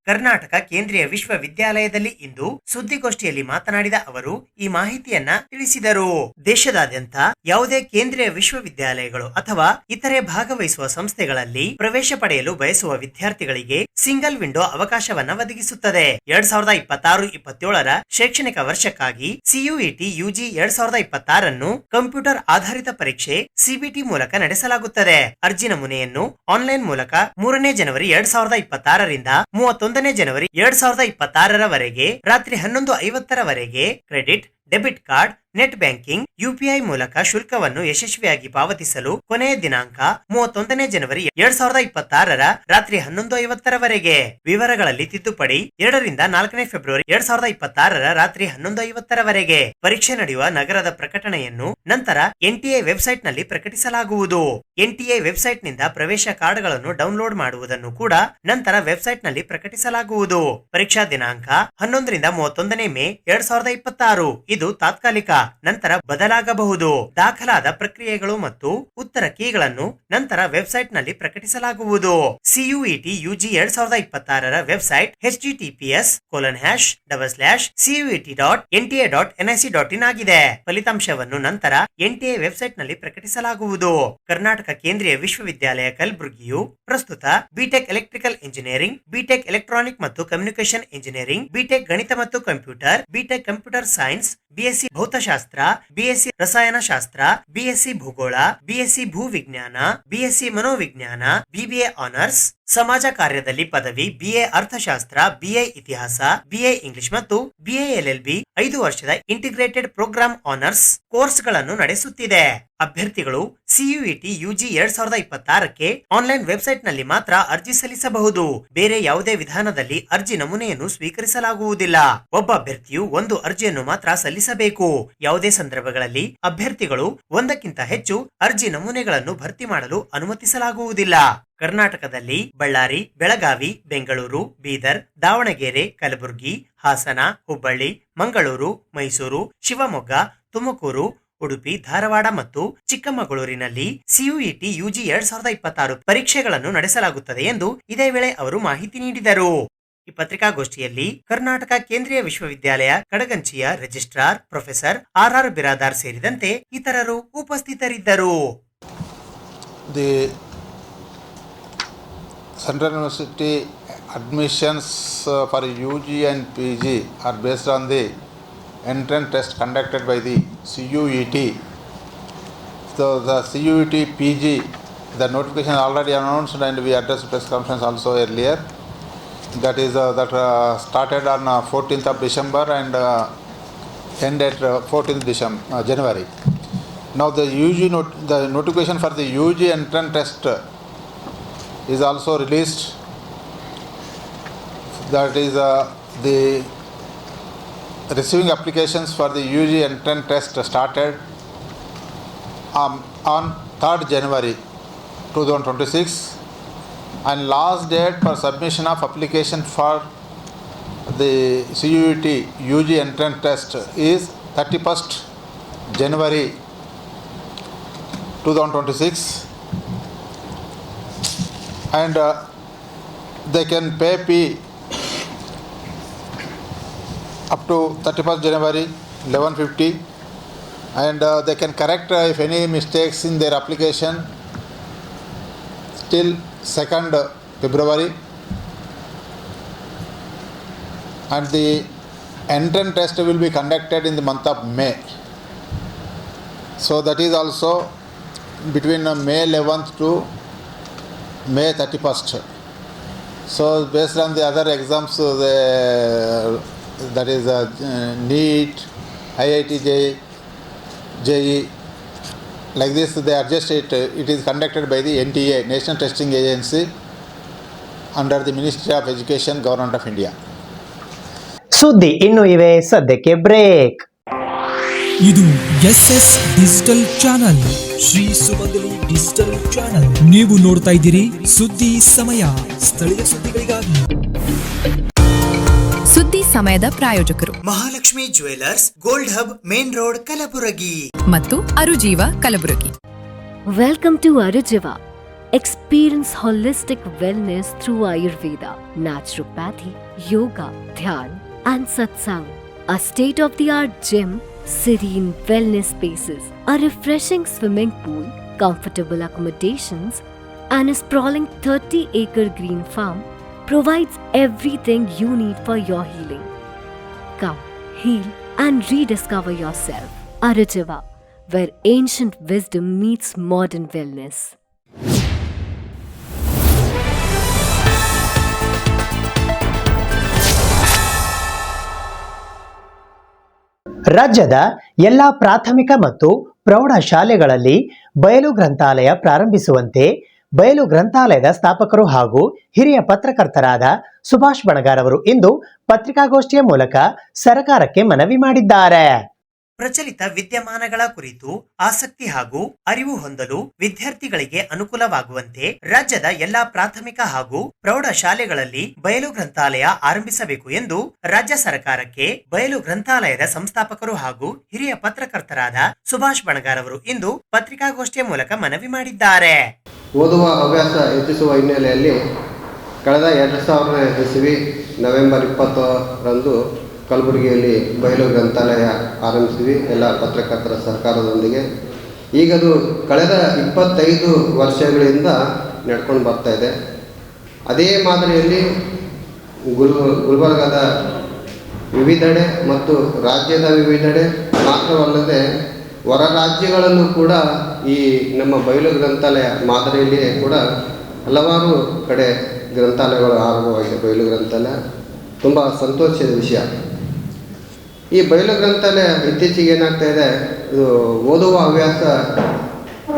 ಕರ್ನಾಟಕ ಕೇಂದ್ರೀಯ ವಿಶ್ವವಿದ್ಯಾಲಯದಲ್ಲಿ ಇಂದು ಸುದ್ದಿಗೋಷ್ಠಿಯಲ್ಲಿ ಮಾತನಾಡಿದ ಅವರು ಈ ಮಾಹಿತಿಯನ್ನ ತಿಳಿಸಿದರು. ದೇಶದಾದ್ಯಂತ ಯಾವುದೇ ಕೇಂದ್ರೀಯ ವಿಶ್ವವಿದ್ಯಾಲಯಗಳು ಅಥವಾ ಇತರೆ ಭಾಗವಹಿಸುವ ಸಂಸ್ಥೆಗಳಲ್ಲಿ ಪ್ರವೇಶ ಪಡೆಯಲು ಬಯಸುವ ವಿದ್ಯಾರ್ಥಿಗಳಿಗೆ ಸಿಂಗಲ್ ವಿಂಡೋ ಅವಕಾಶವನ್ನ ಒದಗಿಸುತ್ತದೆ. 2026-27 ಶೈಕ್ಷಣಿಕ ವರ್ಷಕ್ಕಾಗಿ CUET UG 2026 ಕಂಪ್ಯೂಟರ್ ಆಧಾರಿತ ಪರೀಕ್ಷೆ CBT ಮೂಲಕ ನಡೆಸಲಾಗುತ್ತದೆ. ಅರ್ಜಿ ನಮೂನೆಯನ್ನು ಆನ್ಲೈನ್ ಮೂಲಕ 3ನೇ ಜನವರಿ 2026ರಿಂದ 31ನೇ ಜನವರಿ 2026 ರಾತ್ರಿ 11:50 credit debit card, net banking, UPI ಮೂಲಕ ಶುಲ್ಕವನ್ನು ಯಶಸ್ವಿಯಾಗಿ ಪಾವತಿಸಲು ಕೊನೆಯ ದಿನಾಂಕ 31ನೇ ಜನವರಿ 2026 ರಾತ್ರಿ 11:50 ವಿವರಗಳಲ್ಲಿ ತಿದ್ದುಪಡಿ 2ರಿಂದ 4ನೇ ಫೆಬ್ರವರಿ 2026 ರಾತ್ರಿ 11:50 ಪರೀಕ್ಷೆ ನಡೆಯುವ ನಗರದ ಪ್ರಕಟಣೆಯನ್ನು ನಂತರ ಎನ್ಟಿಎ ವೆಬ್ಸೈಟ್ ನಲ್ಲಿ ಪ್ರಕಟಿಸಲಾಗುವುದು. ಎನ್ಟಿಎ ವೆಬ್ಸೈಟ್ ನಿಂದ ಪ್ರವೇಶ ಕಾರ್ಡ್ಗಳನ್ನು ಡೌನ್ಲೋಡ್ ಮಾಡುವುದನ್ನು ಕೂಡ ನಂತರ ವೆಬ್ಸೈಟ್ ನಲ್ಲಿ ಪ್ರಕಟಿಸಲಾಗುವುದು. ಪರೀಕ್ಷಾ ದಿನಾಂಕ 11ರಿಂದ 31ನೇ ಮೇ 2026. ಇದು ತಾತ್ಕಾಲಿಕ, ನಂತರ ಬದಲಾಗಬಹುದು. ದಾಖಲಾದ ಪ್ರಕ್ರಿಯೆಗಳು ಮತ್ತು ಉತ್ತರ ಕೀಗಳನ್ನು ನಂತರ ವೆಬ್ಸೈಟ್ ನಲ್ಲಿ ಪ್ರಕಟಿಸಲಾಗುವುದು. ಸಿಯುಇಟಿ ಯುಜಿ 2026 ವೆಬ್ಸೈಟ್ https://cuet.nta.nic.in ಆಗಿದೆ. ಫಲಿತಾಂಶವನ್ನು ನಂತರ ಎನ್ಟಿಎ ವೆಬ್ಸೈಟ್ ನಲ್ಲಿ ಪ್ರಕಟಿಸಲಾಗುವುದು. ಕರ್ನಾಟಕ ಕೇಂದ್ರೀಯ ವಿಶ್ವವಿದ್ಯಾಲಯ ಕಲಬುರಗಿಯು ಪ್ರಸ್ತುತ BTech electrical engineering, BTech electronic ಮತ್ತು ಕಮ್ಯುನಿಕೇಶನ್ ಇಂಜಿನಿಯರಿಂಗ್, ಬಿಟೆಕ್ ಗಣಿತ ಮತ್ತು computer, BTech computer science, BSc ಭೌತಶಾಸ್ತ್ರ, ಬಿಎಸ್ಸಿ ರಸಾಯನಶಾಸ್ತ್ರ, ಬಿಎಸ್ಸಿ ಭೂಗೋಳ, ಬಿಎಸ್ಸಿ ಭೂವಿಜ್ಞಾನ, ಬಿಎಸ್ಸಿ ಮನೋವಿಜ್ಞಾನ, ಬಿಬಿಎ ಆನರ್ಸ್, ಸಮಾಜ ಕಾರ್ಯದಲ್ಲಿ ಪದವಿ, ಬಿಎ ಅರ್ಥಶಾಸ್ತ್ರ, ಬಿಎ ಇತಿಹಾಸ, ಬಿಎ ಇಂಗ್ಲಿಷ್ ಮತ್ತು ಬಿಎ ಎಲ್ಎಲ್ಬಿ 5 ವರ್ಷದ ಇಂಟಿಗ್ರೇಟೆಡ್ ಪ್ರೋಗ್ರಾಮ್ ಆನರ್ಸ್ ಕೋರ್ಸ್ಗಳನ್ನು ನಡೆಸುತ್ತಿದೆ. ಅಭ್ಯರ್ಥಿಗಳು ಸಿಯುಇಟಿ ಯುಜಿ 2026ಕ್ಕೆ ಆನ್ಲೈನ್ ವೆಬ್ಸೈಟ್ ನಲ್ಲಿ ಮಾತ್ರ ಅರ್ಜಿ ಸಲ್ಲಿಸಬಹುದು. ಬೇರೆ ಯಾವುದೇ ವಿಧಾನದಲ್ಲಿ ಅರ್ಜಿ ನಮೂನೆಯನ್ನು ಸ್ವೀಕರಿಸಲಾಗುವುದಿಲ್ಲ. ಒಬ್ಬ ಅಭ್ಯರ್ಥಿಯು ಒಂದು ಅರ್ಜಿಯನ್ನು ಮಾತ್ರ ಸಲ್ಲಿಸಬೇಕು. ಯಾವುದೇ ಸಂದರ್ಭಗಳಲ್ಲಿ ಅಭ್ಯರ್ಥಿಗಳು ಒಂದಕ್ಕಿಂತ ಹೆಚ್ಚು ಅರ್ಜಿ ನಮೂನೆಗಳನ್ನು ಭರ್ತಿ ಮಾಡಲು ಅನುಮತಿಸಲಾಗುವುದಿಲ್ಲ. ಕರ್ನಾಟಕದಲ್ಲಿ ಬಳ್ಳಾರಿ, ಬೆಳಗಾವಿ, ಬೆಂಗಳೂರು, ಬೀದರ್, ದಾವಣಗೆರೆ, ಕಲಬುರಗಿ, ಹಾಸನ, ಹುಬ್ಬಳ್ಳಿ, ಮಂಗಳೂರು, ಮೈಸೂರು, ಶಿವಮೊಗ್ಗ, ತುಮಕೂರು, ಉಡುಪಿ, ಧಾರವಾಡ ಮತ್ತು ಚಿಕ್ಕಮಗಳೂರಿನಲ್ಲಿ ಸಿಯುಇಟಿ ಯುಜಿ 2026 ಪರೀಕ್ಷೆಗಳನ್ನು ನಡೆಸಲಾಗುತ್ತದೆ ಎಂದು ಇದೇ ವೇಳೆ ಅವರು ಮಾಹಿತಿ ನೀಡಿದರು. ಈ ಪತ್ರಿಕಾಗೋಷ್ಠಿಯಲ್ಲಿ ಕರ್ನಾಟಕ ಕೇಂದ್ರೀಯ ವಿಶ್ವವಿದ್ಯಾಲಯ ಕಡಗಂಚಿಯ ರಿಜಿಸ್ಟ್ರಾರ್ ಪ್ರೊಫೆಸರ್ ಆರ್ ಬಿರಾದಾರ್ ಸೇರಿದಂತೆ ಇತರರು ಉಪಸ್ಥಿತರಿದ್ದರು. Central University admissions for UG and PG are based on the entrance test conducted by the CUET. So the CUET PG, the notification already announced and we addressed press conference also earlier. That is started on 14th of December and ended 14th January. Now the the notification for the UG entrance test is also released. That is the receiving applications for the UG entrance test started on 3rd January 2026 and last date for submission of application for the CUET UG entrance test is 31st January 2026 and they can pay fee up to 31st January 1150 and they can correct if any mistakes in their application till 2nd February and the entrance test will be conducted in the month of May. So that is also between May 11th to May 31st. So based on the other exams, that is NEET, IIT JEE, like this they adjust it. It is conducted by the NTA, National Testing Agency, under the Ministry of Education, Government of India. ಸುದ್ದಿ ಇನ್ನು ಇವೆ, ಸದ್ಯಕ್ಕೆ break. ಇದು SS digital channel, Shri ಸುಮಂಗಲಿ digital channel. ನೀವು ನೋಡ್ತಾ ಇದ್ದೀರಿ ಸುದ್ದಿ ಸಮಯ, ಸ್ಥಳೀಯ ಸುದ್ದಿಗಳಿಗಾಗಿ. ಸುದ್ದಿ ಸಮಯದ ಪ್ರಾಯೋಜಕರು Mahalakshmi jewellers, gold hub, main road, Kalaburagi ಮತ್ತು ಅರುಜೀವ Kalaburagi. Welcome to Arujiva. Experience holistic wellness through Ayurveda, naturopathy, yoga, dhyan, and satsang. A state-of-the-art gym, serene wellness spaces, a refreshing swimming pool, comfortable accommodations, and a sprawling 30-acre green farm provides everything you need for your healing. Come, heal, and rediscover yourself. Arujiva, where ancient wisdom meets modern wellness. ರಾಜ್ಯದ ಎಲ್ಲ ಪ್ರಾಥಮಿಕ ಮತ್ತು ಪ್ರೌಢ ಶಾಲೆಗಳಲ್ಲಿ ಬಯಲು ಗ್ರಂಥಾಲಯ ಪ್ರಾರಂಭಿಸುವಂತೆ ಬಯಲು ಗ್ರಂಥಾಲಯದ ಸ್ಥಾಪಕರು ಹಾಗೂ ಹಿರಿಯ ಪತ್ರಕರ್ತರಾದ ಸುಭಾಷ್ ಬಣಗಾರ್ ಅವರು ಇಂದು ಪತ್ರಿಕಾಗೋಷ್ಠಿಯ ಮೂಲಕ ಸರ್ಕಾರಕ್ಕೆ ಮನವಿ ಮಾಡಿದ್ದಾರೆ. ಪ್ರಚಲಿತ ವಿದ್ಯಮಾನಗಳ ಕುರಿತು ಆಸಕ್ತಿ ಹಾಗೂ ಅರಿವು ಹೊಂದಲು ವಿದ್ಯಾರ್ಥಿಗಳಿಗೆ ಅನುಕೂಲವಾಗುವಂತೆ ರಾಜ್ಯದ ಎಲ್ಲಾ ಪ್ರಾಥಮಿಕ ಹಾಗೂ ಪ್ರೌಢ ಶಾಲೆಗಳಲ್ಲಿ ಬಯಲು ಗ್ರಂಥಾಲಯ ಆರಂಭಿಸಬೇಕು ಎಂದು ರಾಜ್ಯ ಸರ್ಕಾರಕ್ಕೆ ಬಯಲು ಗ್ರಂಥಾಲಯದ ಸಂಸ್ಥಾಪಕರು ಹಾಗೂ ಹಿರಿಯ ಪತ್ರಕರ್ತರಾದ ಸುಭಾಷ್ ಬಣಗಾರ್ ಅವರು ಇಂದು ಪತ್ರಿಕಾಗೋಷ್ಠಿಯ ಮೂಲಕ ಮನವಿ ಮಾಡಿದ್ದಾರೆ. ಓದುವ ಹವ್ಯಾಸ ಹೆಚ್ಚಿಸುವ ಹಿನ್ನೆಲೆಯಲ್ಲಿ ಕಳೆದ 2000 ಇಸವಿ ನವೆಂಬರ್ 20ರಂದು ಕಲಬುರಗಿಯಲ್ಲಿ ಬಯಲು ಗ್ರಂಥಾಲಯ ಆರಂಭಿಸಿದ್ವಿ ಎಲ್ಲ ಪತ್ರಕರ್ತರ ಸರ್ಕಾರದೊಂದಿಗೆ. ಈಗದು ಕಳೆದ 25 ವರ್ಷಗಳಿಂದ ನಡ್ಕೊಂಡು ಬರ್ತಾ ಇದೆ. ಅದೇ ಮಾದರಿಯಲ್ಲಿ ಗುಲ್ಬರ್ಗದ ವಿವಿಧೆಡೆ ಮತ್ತು ರಾಜ್ಯದ ವಿವಿಧೆಡೆ ಮಾತ್ರವಲ್ಲದೆ ಹೊರ ರಾಜ್ಯಗಳಲ್ಲೂ ಕೂಡ ಈ ನಮ್ಮ ಬಯಲು ಗ್ರಂಥಾಲಯ ಮಾದರಿಯಲ್ಲಿಯೇ ಕೂಡ ಹಲವಾರು ಕಡೆ ಗ್ರಂಥಾಲಯಗಳು ಆರಂಭವಾಗಿದೆ. ಬಯಲು ಗ್ರಂಥಾಲಯ ತುಂಬ ಸಂತೋಷದ ವಿಷಯ. ಈ ಬಯಲು ಗ್ರಂಥಾಲಯ ಇತ್ತೀಚೆಗೆ ಏನಾಗ್ತಾ ಇದೆ, ಇದು ಓದುವ ಹವ್ಯಾಸ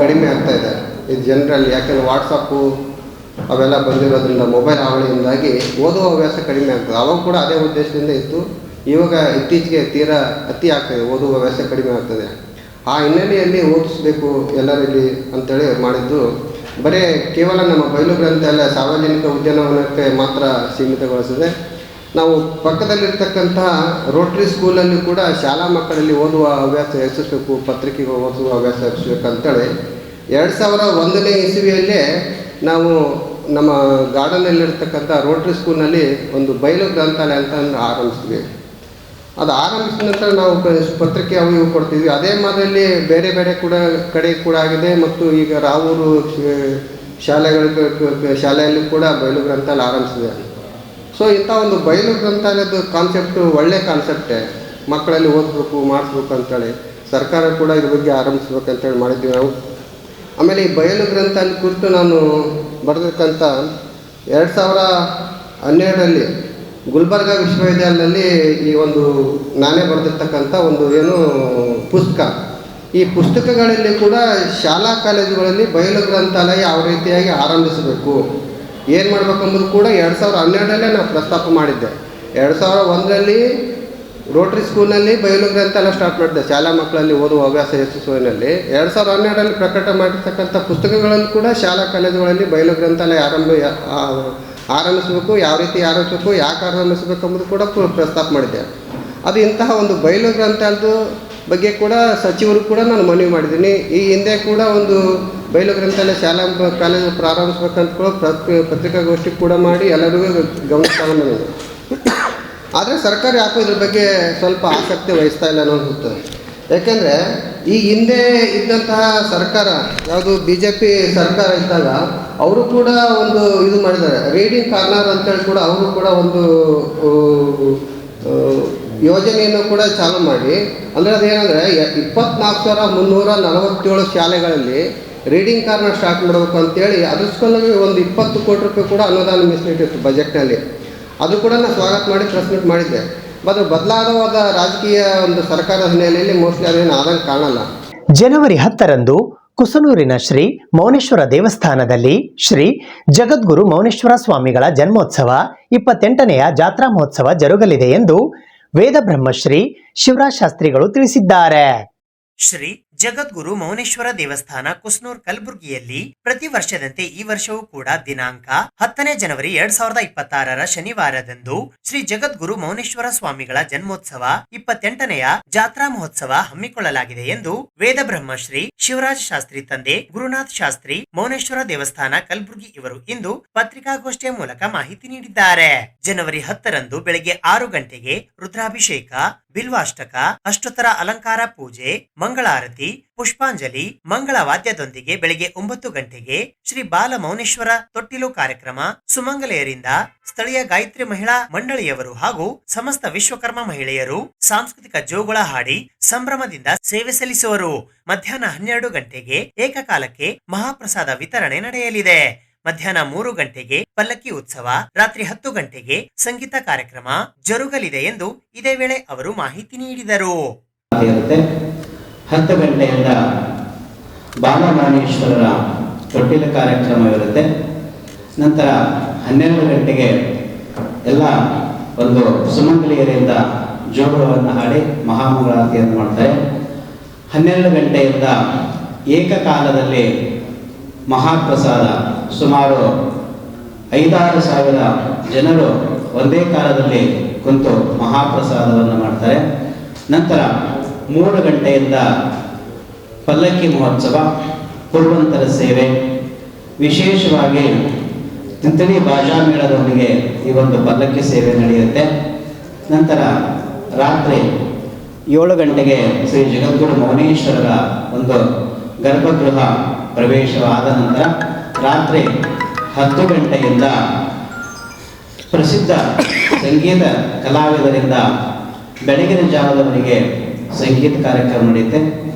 ಕಡಿಮೆ ಆಗ್ತಾ ಇದೆ ಇದು ಜನರಲ್ಲಿ. ಯಾಕೆಂದರೆ ವಾಟ್ಸಪ್ಪು ಅವೆಲ್ಲ ಬಂದಿರೋದ್ರಿಂದ ಮೊಬೈಲ್ ಹಾವಳಿಯಿಂದಾಗಿ ಓದುವ ಹವ್ಯಾಸ ಕಡಿಮೆ ಆಗ್ತದೆ. ಅವಾಗ ಕೂಡ ಅದೇ ಉದ್ದೇಶದಿಂದ ಇತ್ತು. ಇವಾಗ ಇತ್ತೀಚೆಗೆ ತೀರಾ ಅತಿ ಆಗ್ತದೆ, ಓದುವ ಹವ್ಯಾಸ ಕಡಿಮೆ ಆಗ್ತದೆ. ಆ ಹಿನ್ನೆಲೆಯಲ್ಲಿ ಓದಿಸ್ಬೇಕು ಎಲ್ಲರಲ್ಲಿ ಅಂತೇಳಿ ಮಾಡಿದ್ದು. ಬರೀ ಕೇವಲ ನಮ್ಮ ಬಯಲು ಗ್ರಂಥಾಲಯ ಸಾರ್ವಜನಿಕ ಉದ್ಯಾನವನಕ್ಕೆ ಮಾತ್ರ ಸೀಮಿತಗೊಳಿಸಿದೆ. ನಾವು ಪಕ್ಕದಲ್ಲಿರ್ತಕ್ಕಂತಹ ರೋಟ್ರಿ ಸ್ಕೂಲಲ್ಲಿ ಕೂಡ ಶಾಲಾ ಮಕ್ಕಳಲ್ಲಿ ಓದುವ ಹವ್ಯಾಸ ಹೆಚ್ಚಿಸಬೇಕು, ಪತ್ರಿಕೆಗಳು ಓದುವ ಹವ್ಯಾಸ ಹೆಚ್ಚಿಸಬೇಕು ಅಂತೇಳಿ 2001ನೇ ಇಸವಿಯಲ್ಲೇ ನಾವು ನಮ್ಮ ಗಾರ್ಡನಲ್ಲಿರ್ತಕ್ಕಂಥ ರೋಟ್ರಿ ಸ್ಕೂಲ್ನಲ್ಲಿ ಒಂದು ಬಯಲು ಗ್ರಂಥಾಲಯ ಅಂತ ಆರಂಭಿಸಿದ್ವಿ. ಅದು ಆರಂಭಿಸಿದ ನಂತರ ನಾವು ಪತ್ರಿಕೆ ಅವು ಇವು ಕೊಡ್ತಿದ್ವಿ. ಅದೇ ಮಾದರಿಯಲ್ಲಿ ಬೇರೆ ಬೇರೆ ಕಡೆ ಕೂಡ ಆಗಿದೆ. ಮತ್ತು ಈಗ ರಾವೂರು ಶಾಲೆಯಲ್ಲಿ ಕೂಡ ಬಯಲು ಗ್ರಂಥಾಲಯ ಆರಂಭಿಸಿದೆ. ಸೊ ಇಂಥ ಒಂದು ಬಯಲು ಗ್ರಂಥಾಲಯದ ಕಾನ್ಸೆಪ್ಟು ಒಳ್ಳೆ ಕಾನ್ಸೆಪ್ಟೇ. ಮಕ್ಕಳಲ್ಲಿ ಓದಬೇಕು ಮಾಡಿಸ್ಬೇಕು ಅಂತೇಳಿ ಸರ್ಕಾರ ಕೂಡ ಇದ್ರ ಬಗ್ಗೆ ಆರಂಭಿಸ್ಬೇಕಂತೇಳಿ ಮಾಡಿದ್ವಿ ನಾವು. ಆಮೇಲೆ ಈ ಬಯಲು ಗ್ರಂಥಾಲಯ ಕುರಿತು ನಾನು ಬರೆದಕ್ಕಂಥ 2012ರಲ್ಲಿ ಗುಲ್ಬರ್ಗ ವಿಶ್ವವಿದ್ಯಾಲಯದಲ್ಲಿ ಈ ಒಂದು ನಾನೇ ಬರೆದಿರ್ತಕ್ಕಂಥ ಒಂದು ಪುಸ್ತಕ. ಈ ಪುಸ್ತಕಗಳಲ್ಲಿ ಕೂಡ ಶಾಲಾ ಕಾಲೇಜುಗಳಲ್ಲಿ ಬಯಲು ಗ್ರಂಥಾಲಯ ಯಾವ ರೀತಿಯಾಗಿ ಆರಂಭಿಸಬೇಕು, ಏನು ಮಾಡಬೇಕೆಂಬುದು ಕೂಡ 2012ರಲ್ಲೇ ನಾನು ಪ್ರಸ್ತಾಪ ಮಾಡಿದ್ದೆ. 2001ರಲ್ಲಿ ರೋಟ್ರಿ ಸ್ಕೂಲ್ನಲ್ಲಿ ಬಯಲು ಗ್ರಂಥಾಲಯ ಸ್ಟಾರ್ಟ್ ಮಾಡಿದೆ, ಶಾಲಾ ಮಕ್ಕಳಲ್ಲಿ ಓದುವ ಹವ್ಯಾಸ ಹೆಚ್ಚಿಸುವಲ್ಲಿ. 2012ರಲ್ಲಿ ಪ್ರಕಟ ಮಾಡಿರ್ತಕ್ಕಂಥ ಪುಸ್ತಕಗಳಲ್ಲಿ ಕೂಡ ಶಾಲಾ ಕಾಲೇಜುಗಳಲ್ಲಿ ಬಯಲು ಗ್ರಂಥಾಲಯ ಆರಂಭಿಸಬೇಕು, ಯಾವ ರೀತಿ ಆರಂಭಿಸಬೇಕು, ಯಾಕೆ ಆರಂಭಿಸಬೇಕೆಂಬುದು ಕೂಡ ಪ್ರಸ್ತಾಪ ಮಾಡಿದ್ದೆ. ಅದು ಇಂತಹ ಒಂದು ಬಯಲು ಗ್ರಂಥಾಲಯದ ಬಗ್ಗೆ ಕೂಡ ಸಚಿವರು ಕೂಡ ನಾನು ಮನವಿ ಮಾಡಿದ್ದೀನಿ. ಈ ಹಿಂದೆ ಕೂಡ ಒಂದು ಬಯಲು ಗ್ರಂಥಾಲಯ ಶಾಲಾ ಕಾಲೇಜು ಪ್ರಾರಂಭಿಸ್ಬೇಕಂತ ಕೂಡ ಪತ್ರಿಕಾಗೋಷ್ಠಿ ಕೂಡ ಮಾಡಿ ಎಲ್ಲರಿಗೂ ಗಮನ ತಗೊಂಡಿದೆ. ಆದರೆ ಸರ್ಕಾರ ಯಾಕೋ ಇದ್ರ ಬಗ್ಗೆ ಸ್ವಲ್ಪ ಆಸಕ್ತಿ ವಹಿಸ್ತಾ ಇಲ್ಲ ಅನ್ನೋದು. ಯಾಕೆಂದರೆ ಈ ಹಿಂದೆ ಇದ್ದಂತಹ ಸರ್ಕಾರ ಯಾವುದು BJP ಸರ್ಕಾರ ಇದ್ದಾಗ ಅವರು ಕೂಡ ಒಂದು ಇದು ಮಾಡಿದ್ದಾರೆ, ರೀಡಿಂಗ್ ಕಾರ್ನರ್ ಅಂತೇಳಿ ಕೂಡ ಅವರು ಕೂಡ ಒಂದು ಯೋಜನೆಯನ್ನು ಕೂಡ ಚಾಲೂ ಮಾಡಿ, ಅಂದರೆ ಅದೇನೆಂದರೆ 24,347 ಶಾಲೆಗಳಲ್ಲಿ ರೀಡಿಂಗ್ ಕಾರ್ನರ್ ಸ್ಟಾರ್ಟ್ ಮಾಡಬೇಕು ಅಂತೇಳಿ ಅದ್ರ ಸಲುವಾಗಿ ಒಂದು 20 ಕೋಟಿ ರೂಪಾಯಿ ಕೂಡ ಅನುದಾನ ಮೀಸಲಿಟ್ಟಿತ್ತು ಬಜೆಟ್ನಲ್ಲಿ. ಅದು ಕೂಡ ನಾನು ಸ್ವಾಗತ ಮಾಡಿ ಪ್ರೆಸ್ ಮೀಟ್ ಮಾಡಿದ್ದೆ. ಬದಲಾದ ರಾಜಕೀಯ ಒಂದು ಸರ್ಕಾರದ ಹಿನ್ನೆಲೆಯಲ್ಲಿ ಮೋಸ್ಟ್ಲಿ ಅದೇನು ಆದಂಗೆ ಕಾಣಲ್ಲ. ಜನವರಿ 10ರಂದು ಕುಸನೂರಿನ ಶ್ರೀ ಮೌನೇಶ್ವರ ದೇವಸ್ಥಾನದಲ್ಲಿ ಶ್ರೀ ಜಗದ್ಗುರು ಮೌನೇಶ್ವರ ಸ್ವಾಮಿಗಳ ಜನ್ಮೋತ್ಸವ 28ನೆಯ ಜಾತ್ರಾ ಮಹೋತ್ಸವ ಜರುಗಲಿದೆ ಎಂದು ವೇದ ಬ್ರಹ್ಮಶ್ರೀ ಶಿವರಾಜ್ ಶಾಸ್ತ್ರಿಗಳು ತಿಳಿಸಿದ್ದಾರೆ. ಶ್ರೀ ಜಗದ್ಗುರು ಮೌನೇಶ್ವರ ದೇವಸ್ಥಾನ ಕುಸ್ನೂರ್ ಕಲಬುರ್ಗಿಯಲ್ಲಿ ಪ್ರತಿ ವರ್ಷದಂತೆ ಈ ವರ್ಷವೂ ಕೂಡ ದಿನಾಂಕ 10ನೇ ಜನವರಿ 2026ರ ಶನಿವಾರದಂದು ಶ್ರೀ ಜಗದ್ಗುರು ಮೌನೇಶ್ವರ ಸ್ವಾಮಿಗಳ ಜನ್ಮೋತ್ಸವ 28ನೆಯ ಜಾತ್ರಾ ಮಹೋತ್ಸವ ಹಮ್ಮಿಕೊಳ್ಳಲಾಗಿದೆ ಎಂದು ವೇದ ಬ್ರಹ್ಮಶ್ರೀ ಶಿವರಾಜ್ ಶಾಸ್ತ್ರಿ ತಂದೆ ಗುರುನಾಥ್ ಶಾಸ್ತ್ರಿ ಮೌನೇಶ್ವರ ದೇವಸ್ಥಾನ ಕಲಬುರ್ಗಿ ಇವರು ಇಂದು ಪತ್ರಿಕಾಗೋಷ್ಠಿಯ ಮೂಲಕ ಮಾಹಿತಿ ನೀಡಿದ್ದಾರೆ. ಜನವರಿ 10ರಂದು ಬೆಳಗ್ಗೆ 6 ಗಂಟೆಗೆ ರುದ್ರಾಭಿಷೇಕ, ಬಿಲ್ವಾಷ್ಟಕ, ಅಷ್ಟೋತ್ತರ ಅಲಂಕಾರ ಪೂಜೆ, ಮಂಗಳಾರತಿ, ಪುಷ್ಪಾಂಜಲಿ, ಮಂಗಳ ವಾದ್ಯದೊಂದಿಗೆ ಬೆಳಿಗ್ಗೆ 9 ಗಂಟೆಗೆ ಶ್ರೀ ಬಾಲ ಮೌನೇಶ್ವರ ತೊಟ್ಟಿಲು ಕಾರ್ಯಕ್ರಮ ಸುಮಂಗಲೆಯರಿಂದ ಸ್ಥಳೀಯ ಗಾಯತ್ರಿ ಮಹಿಳಾ ಮಂಡಳಿಯವರು ಹಾಗೂ ಸಮಸ್ತ ವಿಶ್ವಕರ್ಮ ಮಹಿಳೆಯರು ಸಾಂಸ್ಕೃತಿಕ ಜೋಗುಳ ಹಾಡಿ ಸಂಭ್ರಮದಿಂದ ಸೇವೆ ಸಲ್ಲಿಸುವರು. ಮಧ್ಯಾಹ್ನ 12 ಗಂಟೆಗೆ ಏಕಕಾಲಕ್ಕೆ ಮಹಾಪ್ರಸಾದ ವಿತರಣೆ ನಡೆಯಲಿದೆ. ಮಧ್ಯಾಹ್ನ 3 ಗಂಟೆಗೆ ಪಲ್ಲಕ್ಕಿ ಉತ್ಸವ, ರಾತ್ರಿ 10 ಗಂಟೆಗೆ ಸಂಗೀತ ಕಾರ್ಯಕ್ರಮ ಜರುಗಲಿದೆ ಎಂದು ಇದೇ ವೇಳೆ ಅವರು ಮಾಹಿತಿ ನೀಡಿದರು. ಇರುತ್ತೆ. 10 ಗಂಟೆಯಿಂದ ಬಾಲರಾಮೇಶ್ವರರ ತೊಟ್ಟಿಲ ಕಾರ್ಯಕ್ರಮ ಇರುತ್ತೆ. ನಂತರ 12 ಗಂಟೆಗೆ ಎಲ್ಲ ಒಂದು ಸುಮಂಗಲಿಯರಿಂದ ಜೋಗುಳವನ್ನು ಹಾಡಿ ಮಹಾಮಂಗಳಾರತಿಯನ್ನು ಮಾಡ್ತಾರೆ. 12 ಗಂಟೆಯಿಂದ ಏಕಕಾಲದಲ್ಲಿ ಮಹಾಪ್ರಸಾದ, ಸುಮಾರು 5-6 ಸಾವಿರ ಜನರು ಒಂದೇ ಕಾಲದಲ್ಲಿ ಕುಂತು ಮಹಾಪ್ರಸಾದವನ್ನು ಮಾಡ್ತಾರೆ. ನಂತರ 3 ಗಂಟೆಯಿಂದ ಪಲ್ಲಕ್ಕಿ ಮಹೋತ್ಸವ, ಪೂರ್ವಂತರ ಸೇವೆ, ವಿಶೇಷವಾಗಿ ತಿಂತಳಿ ಬಾಜಾ ಮೇಳದೊಂದಿಗೆ ಈ ಒಂದು ಪಲ್ಲಕ್ಕಿ ಸೇವೆ ನಡೆಯುತ್ತೆ. ನಂತರ ರಾತ್ರಿ 7 ಗಂಟೆಗೆ ಶ್ರೀ ಜಗದ್ಗುರು ಮೌನೇಶ್ವರರ ಒಂದು ಗರ್ಭಗೃಹ ಪ್ರವೇಶವಾದ ನಂತರ ರಾತ್ರಿ 10 ಗಂಟೆಯಿಂದ ಪ್ರಸಿದ್ಧ ಸಂಗೀತ ಕಲಾವಿದರಿಂದ ಬೆಳಗಿನ ಜಾವದವರೆಗೆ ಸಂಗೀತ ಕಾರ್ಯಕ್ರಮ ನಡೆಯುತ್ತೆ.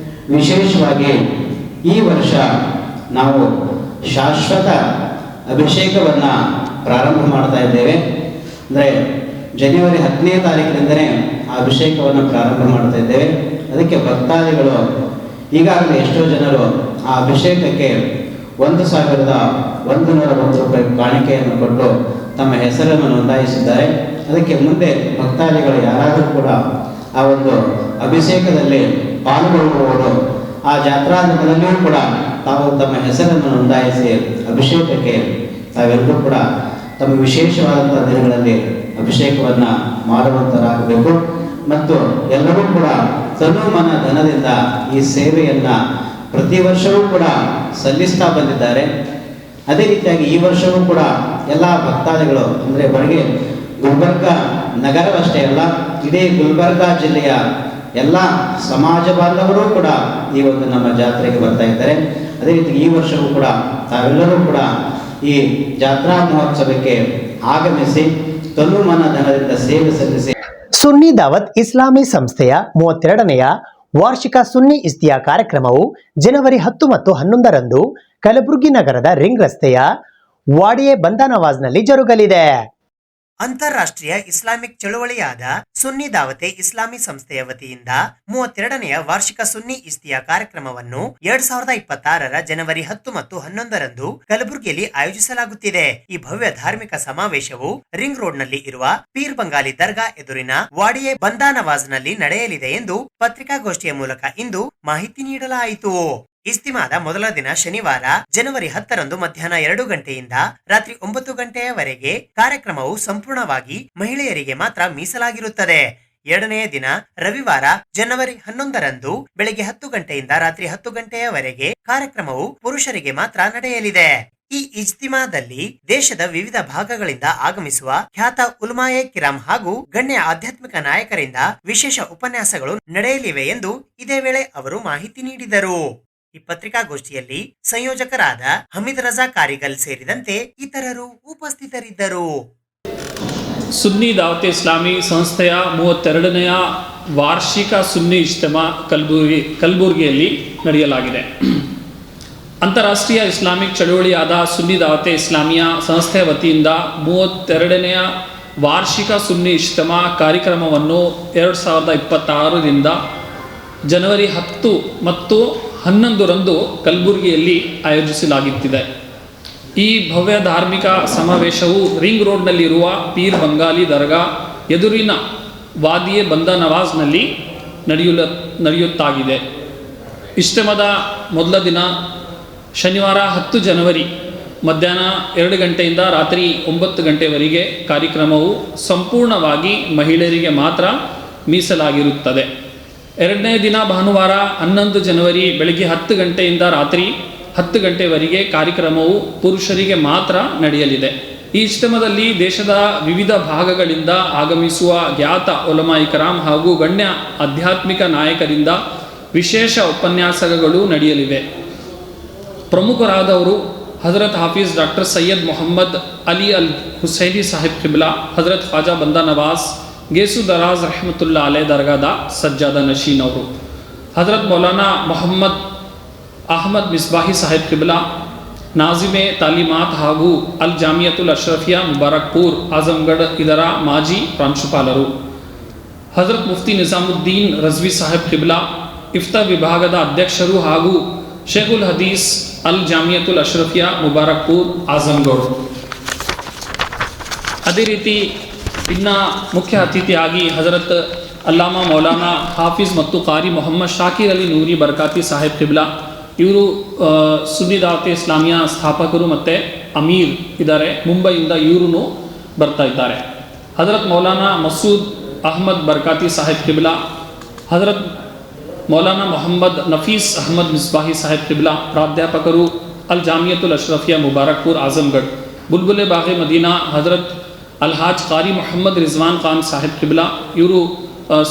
ವಿಶೇಷವಾಗಿ ಈ ವರ್ಷ ನಾವು ಶಾಶ್ವತ ಅಭಿಷೇಕವನ್ನು ಪ್ರಾರಂಭ ಮಾಡ್ತಾ ಇದ್ದೇವೆ. ಅಂದರೆ ಜನವರಿ 10ನೇ ತಾರೀಕಿನಿಂದಲೇ ಆ ಅಭಿಷೇಕವನ್ನು ಪ್ರಾರಂಭ ಮಾಡ್ತಾ ಇದ್ದೇವೆ. ಅದಕ್ಕೆ ಭಕ್ತಾದಿಗಳು ಈಗಾಗಲೇ ಎಷ್ಟೋ ಜನರು ಆ ಅಭಿಷೇಕಕ್ಕೆ 1,101 ರೂಪಾಯಿ ಕಾಣಿಕೆಯನ್ನು ಕೊಟ್ಟು ತಮ್ಮ ಹೆಸರನ್ನು ನೋಂದಾಯಿಸಿದ್ದಾರೆ. ಅದಕ್ಕೆ ಮುಂದೆ ಭಕ್ತಾದಿಗಳು ಯಾರಾದರೂ ಕೂಡ ಆ ಒಂದು ಅಭಿಷೇಕದಲ್ಲಿ ಪಾಲ್ಗೊಳ್ಳುವವರು ಆ ಜಾತ್ರಾ ದಿನದಲ್ಲಿಯೂ ಕೂಡ ತಾವು ತಮ್ಮ ಹೆಸರನ್ನು ನೋಂದಾಯಿಸಿ ಅಭಿಷೇಕಕ್ಕೆ ತಾವೆಲ್ಲರೂ ಕೂಡ ತಮ್ಮ ವಿಶೇಷವಾದಂಥ ದಿನಗಳಲ್ಲಿ ಅಭಿಷೇಕವನ್ನು ಮಾಡುವಂತರಾಗಬೇಕು. ಮತ್ತು ಎಲ್ಲರೂ ಕೂಡ ತನು ಮನ ಧನದಿಂದ ಈ ಸೇವೆಯನ್ನು ಪ್ರತಿ ವರ್ಷವೂ ಕೂಡ ಸಲ್ಲಿಸ್ತಾ ಬಂದಿದ್ದಾರೆ. ಅದೇ ರೀತಿಯಾಗಿ ಈ ವರ್ಷವೂ ಕೂಡ ಎಲ್ಲ ಭಕ್ತಾದಿಗಳು, ಅಂದರೆ ಬಳಿಗೆ ಗುಲ್ಬರ್ಗ ನಗರವಷ್ಟೇ ಅಲ್ಲ, ಇಡೀ ಗುಲ್ಬರ್ಗ ಜಿಲ್ಲೆಯ ಎಲ್ಲ ಸಮಾಜ ಬಾಂಧವರು ಕೂಡ ಈ ಒಂದು ನಮ್ಮ ಜಾತ್ರೆಗೆ ಬರ್ತಾ ಇದ್ದಾರೆ. ಅದೇ ರೀತಿ ಈ ವರ್ಷವೂ ಕೂಡ ತಾವೆಲ್ಲರೂ ಕೂಡ ಈ ಜಾತ್ರಾ ಮಹೋತ್ಸವಕ್ಕೆ ಆಗಮಿಸಿ ತನು ಮನ ಧನದಿಂದ ಸೇವೆ ಸಲ್ಲಿಸಿ. ಸುನ್ನಿ ದಾವತ್ ಇಸ್ಲಾಮಿ ಸಂಸ್ಥೆಯ 32ನೆಯ ವಾರ್ಷಿಕ ಸುನ್ನಿ ಇಸ್ತಿಯಾ ಕಾರ್ಯಕ್ರಮವು ಜನವರಿ 10 ಮತ್ತು 11ರಂದು ಕಲಬುರಗಿ ನಗರದ ರಿಂಗ್ ರಸ್ತೆಯ ವಾಡಿಯೆ ಬಂದಾನವಾಜ್ನಲ್ಲಿ ಜರುಗಲಿದೆ. ಅಂತಾರಾಷ್ಟ್ರೀಯ ಇಸ್ಲಾಮಿಕ್ ಚಳುವಳಿಯಾದ ಸುನ್ನಿ ದಾವತೆ ಇಸ್ಲಾಮಿ ಸಂಸ್ಥೆಯ ವತಿಯಿಂದ 32ನೆಯ ವಾರ್ಷಿಕ ಸುನ್ನಿ ಇಸ್ತಿಯಾ ಕಾರ್ಯಕ್ರಮವನ್ನು 2026ರ ಜನವರಿ 10 ಮತ್ತು 11ರಂದು ಕಲಬುರಗಿಯಲ್ಲಿ ಆಯೋಜಿಸಲಾಗುತ್ತಿದೆ. ಈ ಭವ್ಯ ಧಾರ್ಮಿಕ ಸಮಾವೇಶವು ರಿಂಗ್ ರೋಡ್ ನಲ್ಲಿ ಇರುವ ಪೀರ್ ಬಂಗಾಲಿ ದರ್ಗಾ ಎದುರಿನ ವಾಡಿಯೆ ಬಂದಾನವಾಜ್ನಲ್ಲಿ ನಡೆಯಲಿದೆ ಎಂದು ಪತ್ರಿಕಾಗೋಷ್ಠಿಯ ಮೂಲಕ ಇಂದು ಮಾಹಿತಿ ನೀಡಲಾಯಿತು. ಇಸ್ತಿಮಾದ ಮೊದಲ ದಿನ ಶನಿವಾರ ಜನವರಿ 10ರಂದು ಮಧ್ಯಾಹ್ನ 2 ಗಂಟೆಯಿಂದ ರಾತ್ರಿ 9 ಗಂಟೆಯವರೆಗೆ ಕಾರ್ಯಕ್ರಮವು ಸಂಪೂರ್ಣವಾಗಿ ಮಹಿಳೆಯರಿಗೆ ಮಾತ್ರ ಮೀಸಲಾಗಿರುತ್ತದೆ. ಎರಡನೆಯ ದಿನ ರವಿವಾರ ಜನವರಿ 11ರಂದು ಬೆಳಗ್ಗೆ 10 ಗಂಟೆಯಿಂದ ರಾತ್ರಿ 10 ಗಂಟೆಯವರೆಗೆ ಕಾರ್ಯಕ್ರಮವು ಪುರುಷರಿಗೆ ಮಾತ್ರ ನಡೆಯಲಿದೆ. ಈ ಇಜ್ತಿಮಾದಲ್ಲಿ ದೇಶದ ವಿವಿಧ ಭಾಗಗಳಿಂದ ಆಗಮಿಸುವ ಖ್ಯಾತ ಉಲಮಾಯೆ ಕಿರಾಮ್ ಹಾಗೂ ಗಣ್ಯ ಆಧ್ಯಾತ್ಮಿಕ ನಾಯಕರಿಂದ ವಿಶೇಷ ಉಪನ್ಯಾಸಗಳು ನಡೆಯಲಿವೆ ಎಂದು ಇದೇ ವೇಳೆ ಅವರು ಮಾಹಿತಿ ನೀಡಿದರು. ಈ ಪತ್ರಿಕಾಗೋಷ್ಠಿಯಲ್ಲಿ ಸಂಯೋಜಕರಾದ ಹಮೀದ್ ರಜಾ ಕಾರಿಗಲ್ ಸೇರಿದಂತೆ ಇತರರು ಉಪಸ್ಥಿತರಿದ್ದರು. ಸುನ್ನಿ ದಾವತೆ ಇಸ್ಲಾಮಿ ಸಂಸ್ಥೆಯ 32ನೆಯ ವಾರ್ಷಿಕ ಸುನ್ನಿ ಇಜ್ತಿಮಾ ಕಲಬುರಗಿಯಲ್ಲಿ ನಡೆಯಲಾಗಿದೆ. ಅಂತಾರಾಷ್ಟ್ರೀಯ ಇಸ್ಲಾಮಿಕ್ ಚಳುವಳಿಯಾದ ಸುನ್ನಿ ದಾವತೆ ಇಸ್ಲಾಮಿಯ ಸಂಸ್ಥೆಯ ವತಿಯಿಂದ 32ನೆಯ ವಾರ್ಷಿಕ ಸುನ್ನಿ ಇಜ್ತಿಮಾ ಕಾರ್ಯಕ್ರಮವನ್ನು 2026ರಿಂದ ಜನವರಿ 10 ಮತ್ತು 11ರಂದು ಕಲಬುರಗಿಯಲ್ಲಿ ಆಯೋಜಿಸಲಾಗುತ್ತಿದೆ. ಈ ಭವ್ಯ ಧಾರ್ಮಿಕ ಸಮಾವೇಶವು ರಿಂಗ್ ರೋಡ್ನಲ್ಲಿರುವ ಪೀರ್ ಬಂಗಾಲಿ ದರ್ಗಾ ಎದುರಿನ ವಾದಿಯೆ ಬಂದ ನವಾಜ್ನಲ್ಲಿ ನಡೆಯುತ್ತಾಗಿದೆ. ಇಜ್ತಿಮಾದ ಮೊದಲ ದಿನ ಶನಿವಾರ 10 ಜನವರಿ ಮಧ್ಯಾಹ್ನ 2 ಗಂಟೆಯಿಂದ ರಾತ್ರಿ 9 ಗಂಟೆವರೆಗೆ ಕಾರ್ಯಕ್ರಮವು ಸಂಪೂರ್ಣವಾಗಿ ಮಹಿಳೆಯರಿಗೆ ಮಾತ್ರ ಮೀಸಲಾಗಿರುತ್ತದೆ. ಎರಡನೇ ದಿನ ಭಾನುವಾರ 11 ಜನವರಿ ಬೆಳಗ್ಗೆ 10 ಗಂಟೆಯಿಂದ ರಾತ್ರಿ 10 ಗಂಟೆವರೆಗೆ ಕಾರ್ಯಕ್ರಮವು ಪುರುಷರಿಗೆ ಮಾತ್ರ ನಡೆಯಲಿದೆ. ಈ ಇಜ್ತಿಮಾದಲ್ಲಿ ದೇಶದ ವಿವಿಧ ಭಾಗಗಳಿಂದ ಆಗಮಿಸುವ ಖ್ಯಾತ ಉಲಮಾಯಿ ಕರಾಮ್ ಹಾಗೂ ಗಣ್ಯ ಆಧ್ಯಾತ್ಮಿಕ ನಾಯಕರಿಂದ ವಿಶೇಷ ಉಪನ್ಯಾಸಗಳು ನಡೆಯಲಿವೆ. ಪ್ರಮುಖರಾದವರು ಹಜರತ್ ಹಾಫೀಜ್ ಡಾಕ್ಟರ್ ಸೈಯದ್ ಮೊಹಮ್ಮದ್ ಅಲಿ ಅಲ್ ಹುಸೈನಿ ಸಾಹಿಬ್ ಕಿಬ್ಲಾ, ಹಜರತ್ ಖ್ವಾಜಾ ಬಂದಾ ನವಾಜ್ ಗೇಸು ದರಾಜ್ ರಹಮತುಲ್ಲಾ ಅಲೈ ದರ್ಗಾದ ಸಜ್ಜಾದ ನಶೀನ್ ಅವರು, ಹಜರತ್ ಮೌಲಾನಾ ಮೊಹಮ್ಮದ್ ಅಹಮದ್ ಮಿಸ್ಬಾಹಿ ಸಾಹಿಬ್ ಕಿಬ್ಲಾ, ನಾಜಿಮೆ ತಾಲೀಮಾತ್ ಹಾಗೂ ಅಲ್ ಜಾಮಿಯತುಲ್ ಅಶ್ರಫಿಯಾ ಮುಬಾರಕ್ಪುರ್ ಆಜಂಗಢ ಇದರ ಮಾಜಿ ಪ್ರಾಂಶುಪಾಲರು, ಹಜರತ್ ಮುಫ್ತಿ ನಿಜಾಮುದ್ದೀನ್ ರಜ್ವಿ ಸಾಹೇಬ್ ಕಿಬ್ಲಾ ಇಫ್ತಾ ವಿಭಾಗದ ಅಧ್ಯಕ್ಷರು ಹಾಗೂ ಶೇಖುಲ್ ಹದೀಸ್ ಅಲ್ ಜಾಮಿಯತುಲ್ ಅಶ್ರಫಿಯಾ ಮುಬಾರಕ್ಪುರ್ ಆಜಂಗೌಡ್. ಅದೇ ರೀತಿ ಇನ್ನು ಮುಖ್ಯ ಅತಿಥಿಯಾಗಿ ಹಜರತ್ ಅಲ್ಲಾಮಾ ಮೌಲಾನಾ ಹಾಫೀಜ್ ಮತ್ತು ಕಾರಿ ಮೊಹಮ್ಮದ್ ಶಾಕೀರ್ ಅಲಿ ನೂರಿ ಬರ್ಕಾತಿ ಸಾಹೇಬ್ ಕಿಬ್ಲಾ, ಇವರು ಸುನ್ನಿ ದಾವತೆ ಇಸ್ಲಾಮಿಯಾ ಸ್ಥಾಪಕರು ಮತ್ತು ಅಮೀರ್ ಇದ್ದಾರೆ, ಮುಂಬೈಯಿಂದ ಇವರು ಬರ್ತಾ ಇದ್ದಾರೆ. ಹಜರತ್ ಮೌಲಾನಾ ಮಸೂದ್ ಅಹಮದ್ ಬರ್ಕಾತಿ ಸಾಹೇಬ್ ಕಿಬ್ಲಾ, ಹಜರತ್ ಮೌಲಾನಾ ಮೊಹಮ್ಮದ್ ನಫೀಸ್ ಅಹಮದ್ ಮಿಸ್ಬಾಹಿ ಸಾಹೇಬ್ ಕಿಬ್ಲಾ, ಪ್ರಾಧ್ಯಾಪಕರು ಅಲ್ ಜಾಮಿಯತುಲ್ ಅಶ್ರಫಿಯಾ ಮುಬಾರಕ್ಪುರ್ ಆಜಂಗಢ್. ಬುಲ್ಬುಲೆ ಬಾಗೆ ಮದೀನಾ ಹಜರತ್ ಅಲ್ಹಾಜ್ ಕಾರಿ ಮೊಹಮ್ಮದ್ ರಿಜ್ವಾನ್ ಖಾನ್ ಸಾಹೇಬ್ ಕಿಬ್ಲಾ, ಇವರು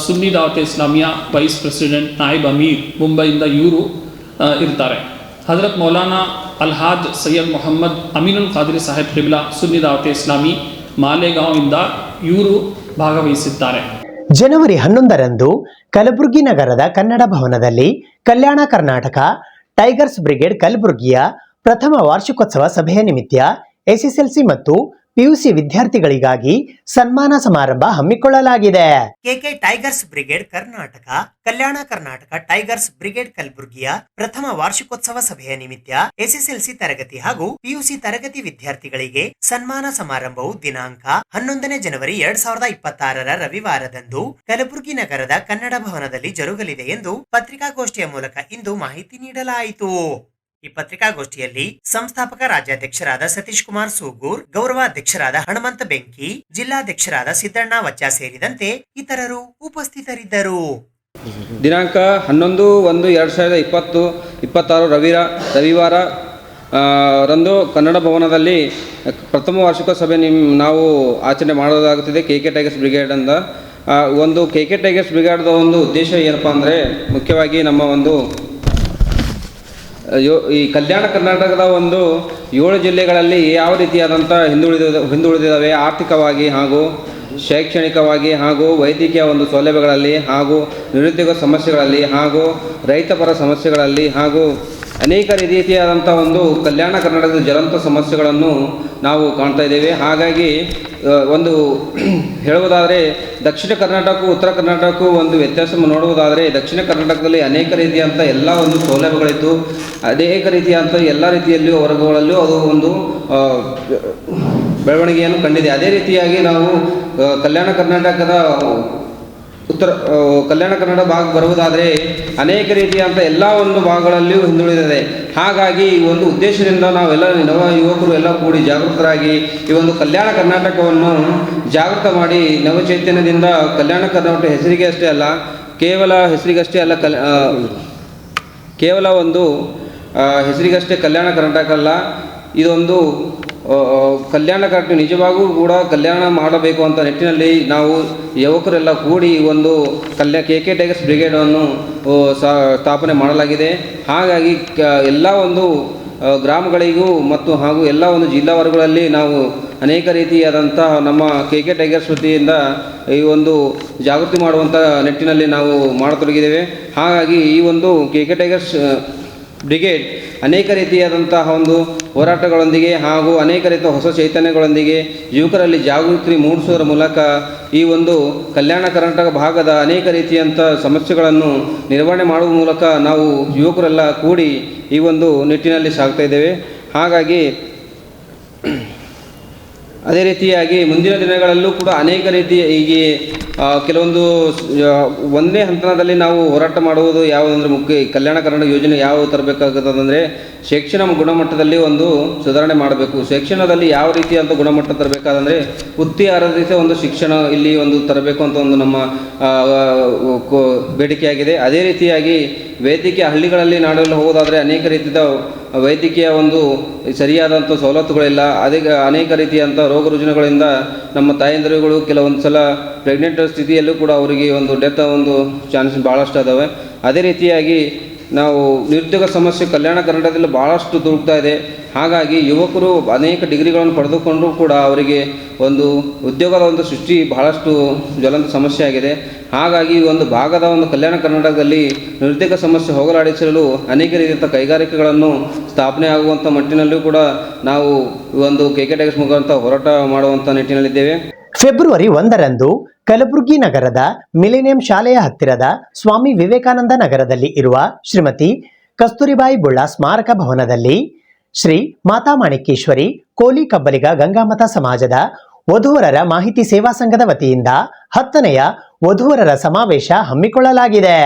ಸುನ್ನಿ ದಾವತೆ ಇಸ್ಲಾಮಿಯಾ ವೈಸ್ ಪ್ರೆಸಿಡೆಂಟ್ ನಾಯಿಬ್ ಅಮೀರ್, ಮುಂಬೈಯಿಂದ ಇವರು ಇರ್ತಾರೆ. ಹಜರತ್ ಮೌಲಾನಾ ಅಲ್ಹಾಜ್ ಸೈಯದ್ ಮೊಹಮ್ಮದ್ ಅಮೀನುಲ್ ಖಾದ್ರಿ ಸಾಹೇಬ್ ಕಿಬ್ಲಾ, ಸುನ್ನಿ ದಾವತೆ ಇಸ್ಲಾಮಿ ಮಾಲೆಗಾಂವಿಂದ ಇವರು ಭಾಗವಹಿಸಿದ್ದಾರೆ. ಜನವರಿ 11ರಂದು ಕಲಬುರಗಿ ನಗರದ ಕನ್ನಡ ಭವನದಲ್ಲಿ ಕಲ್ಯಾಣ ಕರ್ನಾಟಕ ಟೈಗರ್ಸ್ ಬ್ರಿಗೇಡ್ ಕಲಬುರಗಿಯ ಪ್ರಥಮ ವಾರ್ಷಿಕೋತ್ಸವ ಸಭೆಯ ನಿಮಿತ್ತ ಎಸ್ಎಸ್ಎಲ್ಸಿ ಮತ್ತು ಪಿಯುಸಿ ವಿದ್ಯಾರ್ಥಿಗಳಿಗಾಗಿ ಸನ್ಮಾನ ಸಮಾರಂಭ ಹಮ್ಮಿಕೊಳ್ಳಲಾಗಿದೆ. K K tigers brigade Karnataka Kalyana Karnataka tigers brigade ಕಲಬುರಗಿಯ ಪ್ರಥಮ ವಾರ್ಷಿಕೋತ್ಸವ ಸಭೆಯ ನಿಮಿತ್ತ ಎಸ್ಎಸ್ಎಲ್ಸಿ ತರಗತಿ ಹಾಗೂ ಪಿಯುಸಿ ತರಗತಿ ವಿದ್ಯಾರ್ಥಿಗಳಿಗೆ ಸನ್ಮಾನ ಸಮಾರಂಭವು ದಿನಾಂಕ 11ನೇ ಜನವರಿ 2026 ರವಿವಾರದಂದು ಕಲಬುರಗಿ ನಗರದ ಕನ್ನಡ ಭವನದಲ್ಲಿ ಜರುಗಲಿದೆ ಎಂದು ಪತ್ರಿಕಾಗೋಷ್ಠಿಯ ಮೂಲಕ ಇಂದು ಮಾಹಿತಿ ನೀಡಲಾಯಿತು. ಈ ಪತ್ರಿಕಾಗೋಷ್ಠಿಯಲ್ಲಿ ಸಂಸ್ಥಾಪಕ ರಾಜ್ಯಾಧ್ಯಕ್ಷರಾದ ಸತೀಶ್ ಕುಮಾರ್ ಸೂಗೂರ್, ಗೌರವಾಧ್ಯಕ್ಷರಾದ ಹನುಮಂತ ಬೆಂಕಿ, ಜಿಲ್ಲಾಧ್ಯಕ್ಷರಾದ ಸಿದ್ದಣ್ಣ ವಚ್ಚ ಸೇರಿದಂತೆ ಇತರರು ಉಪಸ್ಥಿತರಿದ್ದರು. ದಿನಾಂಕ 11/1/2026 ರವಿವಾರ ರಂದು ಕನ್ನಡ ಭವನದಲ್ಲಿ ಪ್ರಥಮ ವಾರ್ಷಿಕ ಸಭೆ ನಾವು ಆಚರಣೆ ಮಾಡೋದಾಗುತ್ತಿದೆ. ಕೆಕೆ ಟೈಗರ್ಸ್ ಬ್ರಿಗೇಡ್ ಅಂತ ಒಂದು ಕೆಕೆ ಟೈಗರ್ಸ್ ಬ್ರಿಗೇಡ್ದ ಒಂದು ಉದ್ದೇಶ ಏನಪ್ಪ ಅಂದರೆ, ಮುಖ್ಯವಾಗಿ ನಮ್ಮ ಒಂದು ಈ ಕಲ್ಯಾಣ ಕರ್ನಾಟಕದ ಒಂದು 7 ಜಿಲ್ಲೆಗಳಲ್ಲಿ ಯಾವ ರೀತಿಯಾದಂಥ ಹಿಂದುಳಿದಿದ್ದಾವೆ ಆರ್ಥಿಕವಾಗಿ ಹಾಗೂ ಶೈಕ್ಷಣಿಕವಾಗಿ ಹಾಗೂ ವೈದ್ಯಕೀಯ ಒಂದು ಸೌಲಭ್ಯಗಳಲ್ಲಿ ಹಾಗೂ ನಿರುದ್ಯೋಗ ಸಮಸ್ಯೆಗಳಲ್ಲಿ ಹಾಗೂ ರೈತಪರ ಸಮಸ್ಯೆಗಳಲ್ಲಿ ಹಾಗೂ ಅನೇಕ ರೀತಿಯಾದಂಥ ಒಂದು ಕಲ್ಯಾಣ ಕರ್ನಾಟಕದ ಜ್ವಲಂತ ಸಮಸ್ಯೆಗಳನ್ನು ನಾವು ಕಾಣ್ತಾ ಇದ್ದೇವೆ. ಹಾಗಾಗಿ ಒಂದು ಹೇಳುವುದಾದರೆ ದಕ್ಷಿಣ ಕರ್ನಾಟಕ ಉತ್ತರ ಕರ್ನಾಟಕಕ್ಕೂ ಒಂದು ವ್ಯತ್ಯಾಸ ನೋಡುವುದಾದರೆ, ದಕ್ಷಿಣ ಕರ್ನಾಟಕದಲ್ಲಿ ಅನೇಕ ರೀತಿಯಂಥ ಎಲ್ಲ ಒಂದು ಸೌಲಭ್ಯಗಳಿತ್ತು, ಅನೇಕ ರೀತಿಯಂಥ ಎಲ್ಲ ರೀತಿಯಲ್ಲಿಯೂ ವರ್ಗಗಳಲ್ಲಿಯೂ ಅದು ಒಂದು ಬೆಳವಣಿಗೆಯನ್ನು ಕಂಡಿದೆ. ಅದೇ ರೀತಿಯಾಗಿ ನಾವು ಕಲ್ಯಾಣ ಕರ್ನಾಟಕದ ಕಲ್ಯಾಣ ಕನ್ನಡ ಭಾಗ ಬರುವುದಾದರೆ ಅನೇಕ ರೀತಿಯಂಥ ಎಲ್ಲ ಒಂದು ಭಾಗಗಳಲ್ಲಿಯೂ ಹಿಂದುಳಿದಿದೆ. ಹಾಗಾಗಿ ಈ ಒಂದು ಉದ್ದೇಶದಿಂದ ನಾವೆಲ್ಲ ನವ ಯುವಕರು ಎಲ್ಲ ಕೂಡಿ ಜಾಗೃತರಾಗಿ ಈ ಒಂದು ಕಲ್ಯಾಣ ಕರ್ನಾಟಕವನ್ನು ಜಾಗೃತ ಮಾಡಿ ನವಚೈತನ್ಯದಿಂದ ಕಲ್ಯಾಣ ಕರ್ನಾಟಕ ಹೆಸರಿಗೆ ಅಷ್ಟೇ ಅಲ್ಲ, ಕೇವಲ ಹೆಸರಿಗಷ್ಟೇ ಅಲ್ಲ, ಕೇವಲ ಒಂದು ಹೆಸರಿಗಷ್ಟೇ ಕಲ್ಯಾಣ ಕರ್ನಾಟಕ ಅಲ್ಲ, ಇದೊಂದು ಕಲ್ಯಾಣ ಕರ್ನಾಟಕ ನಿಜವಾಗೂ ಕೂಡ ಕಲ್ಯಾಣ ಮಾಡಬೇಕು ಅಂತ ನಿಟ್ಟಿನಲ್ಲಿ ನಾವು ಯುವಕರೆಲ್ಲ ಕೂಡಿ ಒಂದು ಕೆಕೆ ಟೈಗರ್ಸ್ ಬ್ರಿಗೇಡನ್ನು ಸ್ಥಾಪನೆ ಮಾಡಲಾಗಿದೆ. ಹಾಗಾಗಿ ಎಲ್ಲ ಒಂದು ಗ್ರಾಮಗಳಿಗೂ ಮತ್ತು ಹಾಗೂ ಎಲ್ಲ ಒಂದು ಜಿಲ್ಲಾ ವರ್ಗಗಳಲ್ಲಿ ನಾವು ಅನೇಕ ರೀತಿಯಾದಂತಹ ನಮ್ಮ ಕೆಕೆ ಟೈಗರ್ಸ್ ವತಿಯಿಂದ ಈ ಒಂದು ಜಾಗೃತಿ ಮಾಡುವಂಥ ನಿಟ್ಟಿನಲ್ಲಿ ನಾವು ಮಾಡತೊಡಗಿದ್ದೇವೆ. ಹಾಗಾಗಿ ಈ ಒಂದು ಕೆಕೆ ಟೈಗರ್ಸ್ ಬ್ರಿಗೇಡ್ ಅನೇಕ ರೀತಿಯಾದಂತಹ ಒಂದು ಹೋರಾಟಗಳೊಂದಿಗೆ ಹಾಗೂ ಅನೇಕ ರೀತಿಯ ಹೊಸ ಚೈತನ್ಯಗಳೊಂದಿಗೆ ಯುವಕರಲ್ಲಿ ಜಾಗೃತಿ ಮೂಡಿಸುವುದರ ಮೂಲಕ ಈ ಒಂದು ಕಲ್ಯಾಣ ಕರ್ನಾಟಕ ಭಾಗದ ಅನೇಕ ರೀತಿಯಂಥ ಸಮಸ್ಯೆಗಳನ್ನು ನಿರ್ವಹಣೆ ಮಾಡುವ ಮೂಲಕ ನಾವು ಯುವಕರೆಲ್ಲ ಕೂಡಿ ಈ ಒಂದು ನಿಟ್ಟಿನಲ್ಲಿ ಸಾಗ್ತಾ ಇದ್ದೇವೆ. ಹಾಗಾಗಿ ಅದೇ ರೀತಿಯಾಗಿ ಮುಂದಿನ ದಿನಗಳಲ್ಲೂ ಕೂಡ ಅನೇಕ ರೀತಿಯ ಹೀಗೆ ಕೆಲವೊಂದು ಒಂದೇ ಹಂತದಲ್ಲಿ ನಾವು ಹೋರಾಟ ಮಾಡುವುದು ಯಾವುದಂದ್ರೆ ಮುಖ್ಯ ಕಲ್ಯಾಣ ಕರ್ನಾಟಕ ಯೋಜನೆ ಯಾವ ತರಬೇಕಾಗುತ್ತದಂದರೆ ಶಿಕ್ಷಣ ಗುಣಮಟ್ಟದಲ್ಲಿ ಒಂದು ಸುಧಾರಣೆ ಮಾಡಬೇಕು. ಶಿಕ್ಷಣದಲ್ಲಿ ಯಾವ ರೀತಿಯಂಥ ಗುಣಮಟ್ಟ ತರಬೇಕಾದಂದರೆ ವೃತ್ತಿ ಆಧಾರಿತ ಒಂದು ಶಿಕ್ಷಣ ಇಲ್ಲಿ ಒಂದು ತರಬೇಕು ಅಂತ ಒಂದು ನಮ್ಮ ಬೇಡಿಕೆಯಾಗಿದೆ. ಅದೇ ರೀತಿಯಾಗಿ ವೈದ್ಯಕೀಯ ಹಳ್ಳಿಗಳಲ್ಲಿ ನಾಡಲು ಹೋಗೋದಾದರೆ ಅನೇಕ ರೀತಿಯ ವೈದ್ಯಕೀಯ ಒಂದು ಸರಿಯಾದಂಥ ಸವಲತ್ತುಗಳಿಲ್ಲ. ಅನೇಕ ರೀತಿಯಂಥ ರೋಗ ರುಜಿನಗಳಿಂದ ನಮ್ಮ ತಾಯಂದಿರುಗಳು ಕೆಲವೊಂದು ಸಲ ಪ್ರೆಗ್ನೆಂಟ್ ಸ್ಥಿತಿಯಲ್ಲೂ ಕೂಡ ಅವರಿಗೆ ಒಂದು ಡೆತ್ ಒಂದು ಚಾನ್ಸಸ್ ಭಾಳಷ್ಟು ಅದಾವೆ. ಅದೇ ರೀತಿಯಾಗಿ ನಾವು ನಿರುದ್ಯೋಗ ಸಮಸ್ಯೆ ಕಲ್ಯಾಣ ಕರ್ನಾಟಕದಲ್ಲಿ ಭಾಳಷ್ಟು ದುಡುಕ್ತಾ ಇದೆ. ಹಾಗಾಗಿ ಯುವಕರು ಅನೇಕ ಡಿಗ್ರಿಗಳನ್ನು ಪಡೆದುಕೊಂಡರೂ ಕೂಡ ಅವರಿಗೆ ಒಂದು ಉದ್ಯೋಗದ ಒಂದು ಸೃಷ್ಟಿ ಬಹಳಷ್ಟು ಜ್ವಲಂತ ಸಮಸ್ಯೆ ಆಗಿದೆ. ಹಾಗಾಗಿ ಒಂದು ಭಾಗದ ಒಂದು ಕಲ್ಯಾಣ ಕರ್ನಾಟಕದಲ್ಲಿ ನಿರುದ್ಯೋಗ ಸಮಸ್ಯೆ ಹೋಗಲಾಡಿಸಲು ಅನೇಕ ರೀತಿಯ ಕೈಗಾರಿಕೆಗಳನ್ನು ಸ್ಥಾಪನೆ ಆಗುವಂಥ ಮಟ್ಟಿನಲ್ಲೂ ಕೂಡ ನಾವು ಒಂದು ಕೆಕೆ ಟೈಗರ್ಸ್ ಮುಖಾಂತರ ಹೋರಾಟ ಮಾಡುವಂಥ ನಿಟ್ಟಿನಲ್ಲಿದ್ದೇವೆ. ಫೆಬ್ರವರಿ 1ರಂದು ಕಲಬುರಗಿ ನಗರದ ಮಿಲೇನಿಯಂ ಶಾಲೆಯ ಹತ್ತಿರದ ಸ್ವಾಮಿ ವಿವೇಕಾನಂದ ನಗರದಲ್ಲಿ ಇರುವ ಶ್ರೀಮತಿ ಕಸ್ತೂರಿಬಾಯಿ ಬುಳ್ಳ ಸ್ಮಾರಕ ಭವನದಲ್ಲಿ ಶ್ರೀ ಮಾತಾ ಮಾಣಿಕೇಶ್ವರಿ ಕೋಲಿ ಕಬ್ಬಲಿಗ ಗಂಗಾಮತ ಸಮಾಜದ ವಧುವರರ ಮಾಹಿತಿ ಸೇವಾ ಸಂಘದ ವತಿಯಿಂದ 10ನೆಯ ವಧುವರರ ಸಮಾವೇಶ ಹಮ್ಮಿಕೊಳ್ಳಲಾಗಿದೆ.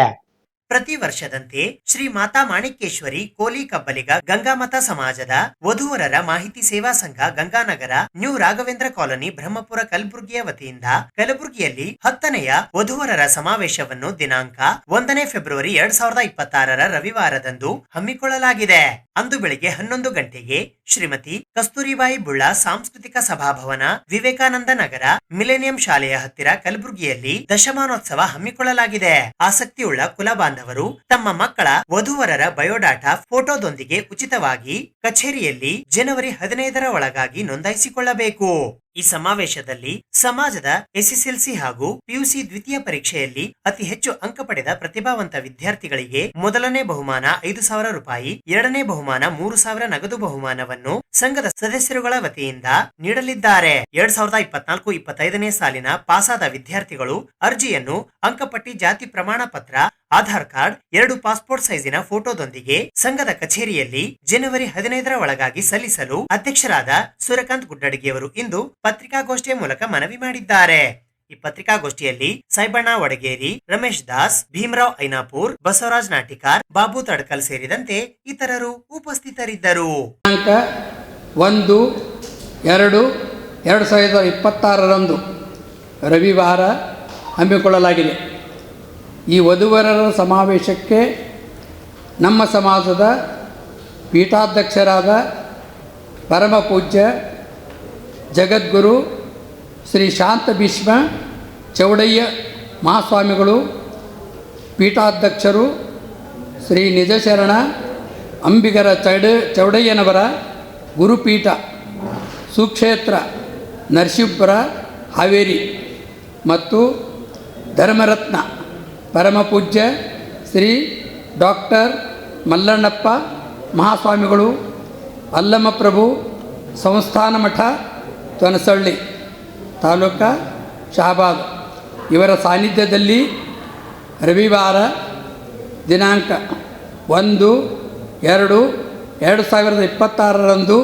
ಪ್ರತಿ ವರ್ಷದಂತೆ ಶ್ರೀ ಮಾತಾ ಮಾಣಿಕೇಶ್ವರಿ ಕೋಲಿ ಕಬ್ಬಲಿಗ ಗಂಗಾಮತ ಸಮಾಜದ ವಧುವರರ ಮಾಹಿತಿ ಸೇವಾ ಸಂಘ ಗಂಗಾನಗರ ನ್ಯೂ ರಾಘವೇಂದ್ರ ಕಾಲೋನಿ ಬ್ರಹ್ಮಪುರ ಕಲಬುರಗಿಯ ವತಿಯಿಂದ ಕಲಬುರಗಿಯಲ್ಲಿ 10ನೆಯ ವಧುವರರ ಸಮಾವೇಶವನ್ನು ದಿನಾಂಕ 1ನೇ ಫೆಬ್ರವರಿ 2026 ರವಿವಾರದಂದು ಹಮ್ಮಿಕೊಳ್ಳಲಾಗಿದೆ. ಅಂದು ಬೆಳಿಗ್ಗೆ 11 ಗಂಟೆಗೆ ಶ್ರೀಮತಿ ಕಸ್ತೂರಿಬಾಯಿ ಬುಳ್ಳ ಸಾಂಸ್ಕೃತಿಕ ಸಭಾಭವನ ವಿವೇಕಾನಂದ ನಗರ ಮಿಲೇನಿಯಂ ಶಾಲೆಯ ಹತ್ತಿರ ಕಲಬುರಗಿಯಲ್ಲಿ ದಶಮಾನೋತ್ಸವ ಹಮ್ಮಿಕೊಳ್ಳಲಾಗಿದೆ. ಆಸಕ್ತಿಯುಳ್ಳ ಕುಲಬಾಂಧವರು ತಮ್ಮ ಮಕ್ಕಳ ವಧುವರರ ಬಯೋಡಾಟಾ ಫೋಟೋದೊಂದಿಗೆ ಉಚಿತವಾಗಿ ಕಚೇರಿಯಲ್ಲಿ ಜನವರಿ 15ರ ಒಳಗಾಗಿ ನೋಂದಾಯಿಸಿಕೊಳ್ಳಬೇಕು. ಈ ಸಮಾವೇಶದಲ್ಲಿ ಸಮಾಜದ ಎಸ್ಎಸ್ಎಲ್ಸಿ ಹಾಗೂ ಪಿಯುಸಿ ದ್ವಿತೀಯ ಪರೀಕ್ಷೆಯಲ್ಲಿ ಅತಿ ಹೆಚ್ಚು ಅಂಕ ಪಡೆದ ಪ್ರತಿಭಾವಂತ ವಿದ್ಯಾರ್ಥಿಗಳಿಗೆ ಮೊದಲನೇ ಬಹುಮಾನ 5,000 ರೂಪಾಯಿ, ಎರಡನೇ ಬಹುಮಾನ 3,000 ನಗದು ಬಹುಮಾನವನ್ನು ಸಂಘದ ಸದಸ್ಯರುಗಳ ವತಿಯಿಂದ ನೀಡಲಿದ್ದಾರೆ. 2024-25ನೇ ಸಾಲಿನ ಪಾಸಾದ ವಿದ್ಯಾರ್ಥಿಗಳು ಅರ್ಜಿಯನ್ನು ಅಂಕಪಟ್ಟಿ, ಜಾತಿ ಪ್ರಮಾಣ ಪತ್ರ, ಆಧಾರ್ ಕಾರ್ಡ್, 2 ಪಾಸ್ಪೋರ್ಟ್ ಸೈಜಿನ ಫೋಟೋದೊಂದಿಗೆ ಸಂಘದ ಕಚೇರಿಯಲ್ಲಿ ಜನವರಿ 15ರ ಒಳಗಾಗಿ ಸಲ್ಲಿಸಲು ಅಧ್ಯಕ್ಷರಾದ ಸೂರ್ಯಕಾಂತ್ ಗುಡ್ಡಡಿಗೆಯವರು ಇಂದು ಪತ್ರಿಕಾಗೋಷ್ಠಿಯ ಮೂಲಕ ಮನವಿ ಮಾಡಿದ್ದಾರೆ. ಈ ಪತ್ರಿಕಾಗೋಷ್ಠಿಯಲ್ಲಿ ಸಾಯಿಬಣ್ಣ ವಡಗೇರಿ, ರಮೇಶ್ ದಾಸ್, ಭೀಮರಾವ್ ಐನಾಪುರ್, ಬಸವರಾಜ್ ನಾಟಿಕಾರ್, ಬಾಬು ತಡ್ಕಲ್ ಸೇರಿದಂತೆ ಇತರರು ಉಪಸ್ಥಿತರಿದ್ದರು. 1/2/2026 ರವಿವಾರ ಹಮ್ಮಿಕೊಳ್ಳಲಾಗಿದೆ. ಈ ವಧುವರರ ಸಮಾವೇಶಕ್ಕೆ ನಮ್ಮ ಸಮಾಜದ ಪೀಠಾಧ್ಯಕ್ಷರಾದ ಪರಮ ಪೂಜ್ಯ ಜಗದ್ಗುರು ಶ್ರೀ ಶಾಂತ ಭೀಷ್ಮ ಚೌಡಯ್ಯ ಮಹಾಸ್ವಾಮಿಗಳು, ಪೀಠಾಧ್ಯಕ್ಷರು ಶ್ರೀ ನಿಜಶರಣ ಅಂಬಿಗರ ಚೌಡಯ್ಯನವರ ಗುರುಪೀಠ ಸುಕ್ಷೇತ್ರ ನರಸೀಪುರ ಹಾವೇರಿ ಮತ್ತು ಧರ್ಮರತ್ನ ಪರಮ ಪೂಜ್ಯ ಶ್ರೀ ಡಾಕ್ಟರ್ ಮಲ್ಲಣ್ಣಪ್ಪ ಮಹಾಸ್ವಾಮಿಗಳು, ಅಲ್ಲಮಪ್ರಭು ಸಂಸ್ಥಾನ ಮಠ ತೊನಸಳ್ಳಿ ತಾಲೂಕಾ ಶಹಾಬಾದ್ ಇವರ ಸಾನ್ನಿಧ್ಯದಲ್ಲಿ ರವಿವಾರ ದಿನಾಂಕ 1/2/2026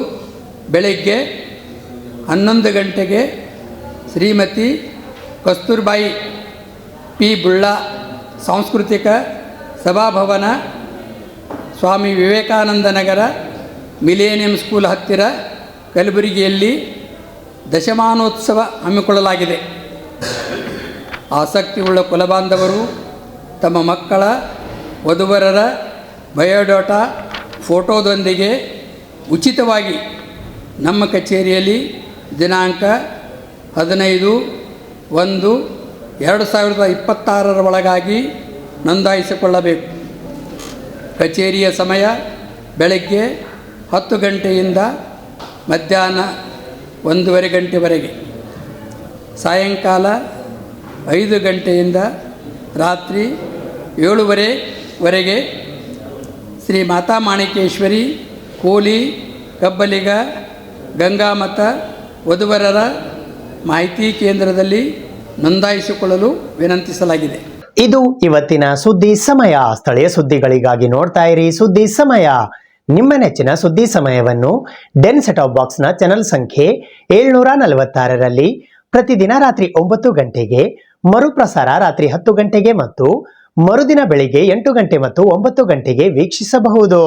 ಬೆಳಗ್ಗೆ 11 ಗಂಟೆಗೆ ಶ್ರೀಮತಿ ಕಸ್ತೂರ್ಬಾಯಿ ಪಿ ಬುಳ್ಳ ಸಾಂಸ್ಕೃತಿಕ ಸಭಾಭವನ, ಸ್ವಾಮಿ ವಿವೇಕಾನಂದ ನಗರ, ಮಿಲೇನಿಯಂ ಸ್ಕೂಲ್ ಹತ್ತಿರ ಕಲಬುರಗಿಯಲ್ಲಿ ದಶಮಾನೋತ್ಸವ ಹಮ್ಮಿಕೊಳ್ಳಲಾಗಿದೆ. ಆಸಕ್ತಿಯುಳ್ಳ ಕುಲಬಾಂಧವರು ತಮ್ಮ ಮಕ್ಕಳ ವಧುವರರ ಬಯೋಡಾಟಾ ಫೋಟೋದೊಂದಿಗೆ ಉಚಿತವಾಗಿ ನಮ್ಮ ಕಚೇರಿಯಲ್ಲಿ ದಿನಾಂಕ 15/1/2026 ಒಳಗಾಗಿ ನೋಂದಾಯಿಸಿಕೊಳ್ಳಬೇಕು. ಕಚೇರಿಯ ಸಮಯ ಬೆಳಗ್ಗೆ 10 ಗಂಟೆಯಿಂದ ಮಧ್ಯಾಹ್ನ 1:30 ಗಂಟೆವರೆಗೆ, ಸಾಯಂಕಾಲ 5 ಗಂಟೆಯಿಂದ ರಾತ್ರಿ 7:30ವರೆಗೆ ಶ್ರೀ ಮಾತಾ ಮಾಣಿಕೇಶ್ವರಿ ಕೋಲಿ ಕಬ್ಬಲಿಗ ಗಂಗಾಮತ ವಧುವರರ ಮಾಹಿತಿ ಕೇಂದ್ರದಲ್ಲಿ ನೋಂದಾಯಿಸಿಕೊಳ್ಳಲು ವಿನಂತಿಸಲಾಗಿದೆ. ಇದು ಇವತ್ತಿನ ಸುದ್ದಿ ಸಮಯ. ಸ್ಥಳೀಯ ಸುದ್ದಿಗಳಿಗಾಗಿ ನೋಡ್ತಾ ಇರಿ ಸುದ್ದಿ ಸಮಯ. ನಿಮ್ಮ ನೆಚ್ಚಿನ ಸುದ್ದಿ ಸಮಯವನ್ನು ಡೆನ್ ಸೆಟಾಪ್ ಬಾಕ್ಸ್ನ ಚಾನೆಲ್ ಸಂಖ್ಯೆ 746ರಲ್ಲಿ ಪ್ರತಿದಿನ ರಾತ್ರಿ 9 ಗಂಟೆಗೆ, ಮರುಪ್ರಸಾರ ರಾತ್ರಿ 10 ಗಂಟೆಗೆ ಮತ್ತು ಮರುದಿನ ಬೆಳಿಗ್ಗೆ 8 ಗಂಟೆ ಮತ್ತು 9 ಗಂಟೆಗೆ ವೀಕ್ಷಿಸಬಹುದು.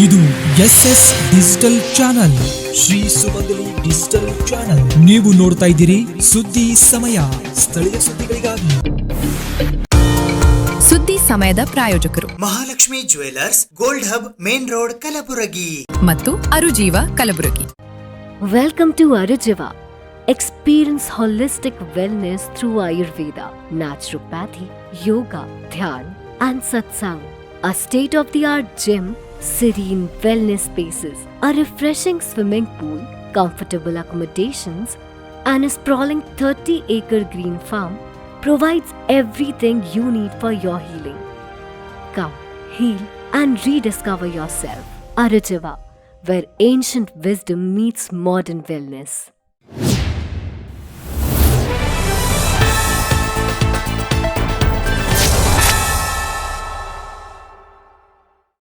ಇದು ಎಸ್ಎಸ್ ಡಿಜಿಟಲ್ ಚಾನಲ್, ಶ್ರೀ ಸುಮಂಗಲಿ ಡಿಜಿಟಲ್ ಚಾನಲ್. ನೀವು ನೋಡ್ತಾ ಇದ್ದೀರಿ ಸುದ್ದಿ ಸಮಯ, ಸ್ಥಳೀಯ ಸುದ್ದಿಗಳಿಗಾಗಿ. ಸುದ್ದಿ ಸಮಯದ ಪ್ರಾಯೋಜಕರು Mahalakshmi jewellers, gold hub, main road, Kalaburagi ಮತ್ತು ಅರುಜೀವ Kalaburagi. Welcome to Arujiva. Experience holistic wellness through Ayurveda, naturopathy, yoga, dhyan, and satsang. A state-of-the-art gym, serene wellness spaces, a refreshing swimming pool, comfortable accommodations, and a sprawling 30-acre green farm provides everything you need for your healing. Come, heal, and rediscover yourself. Arujiva, where ancient wisdom meets modern wellness.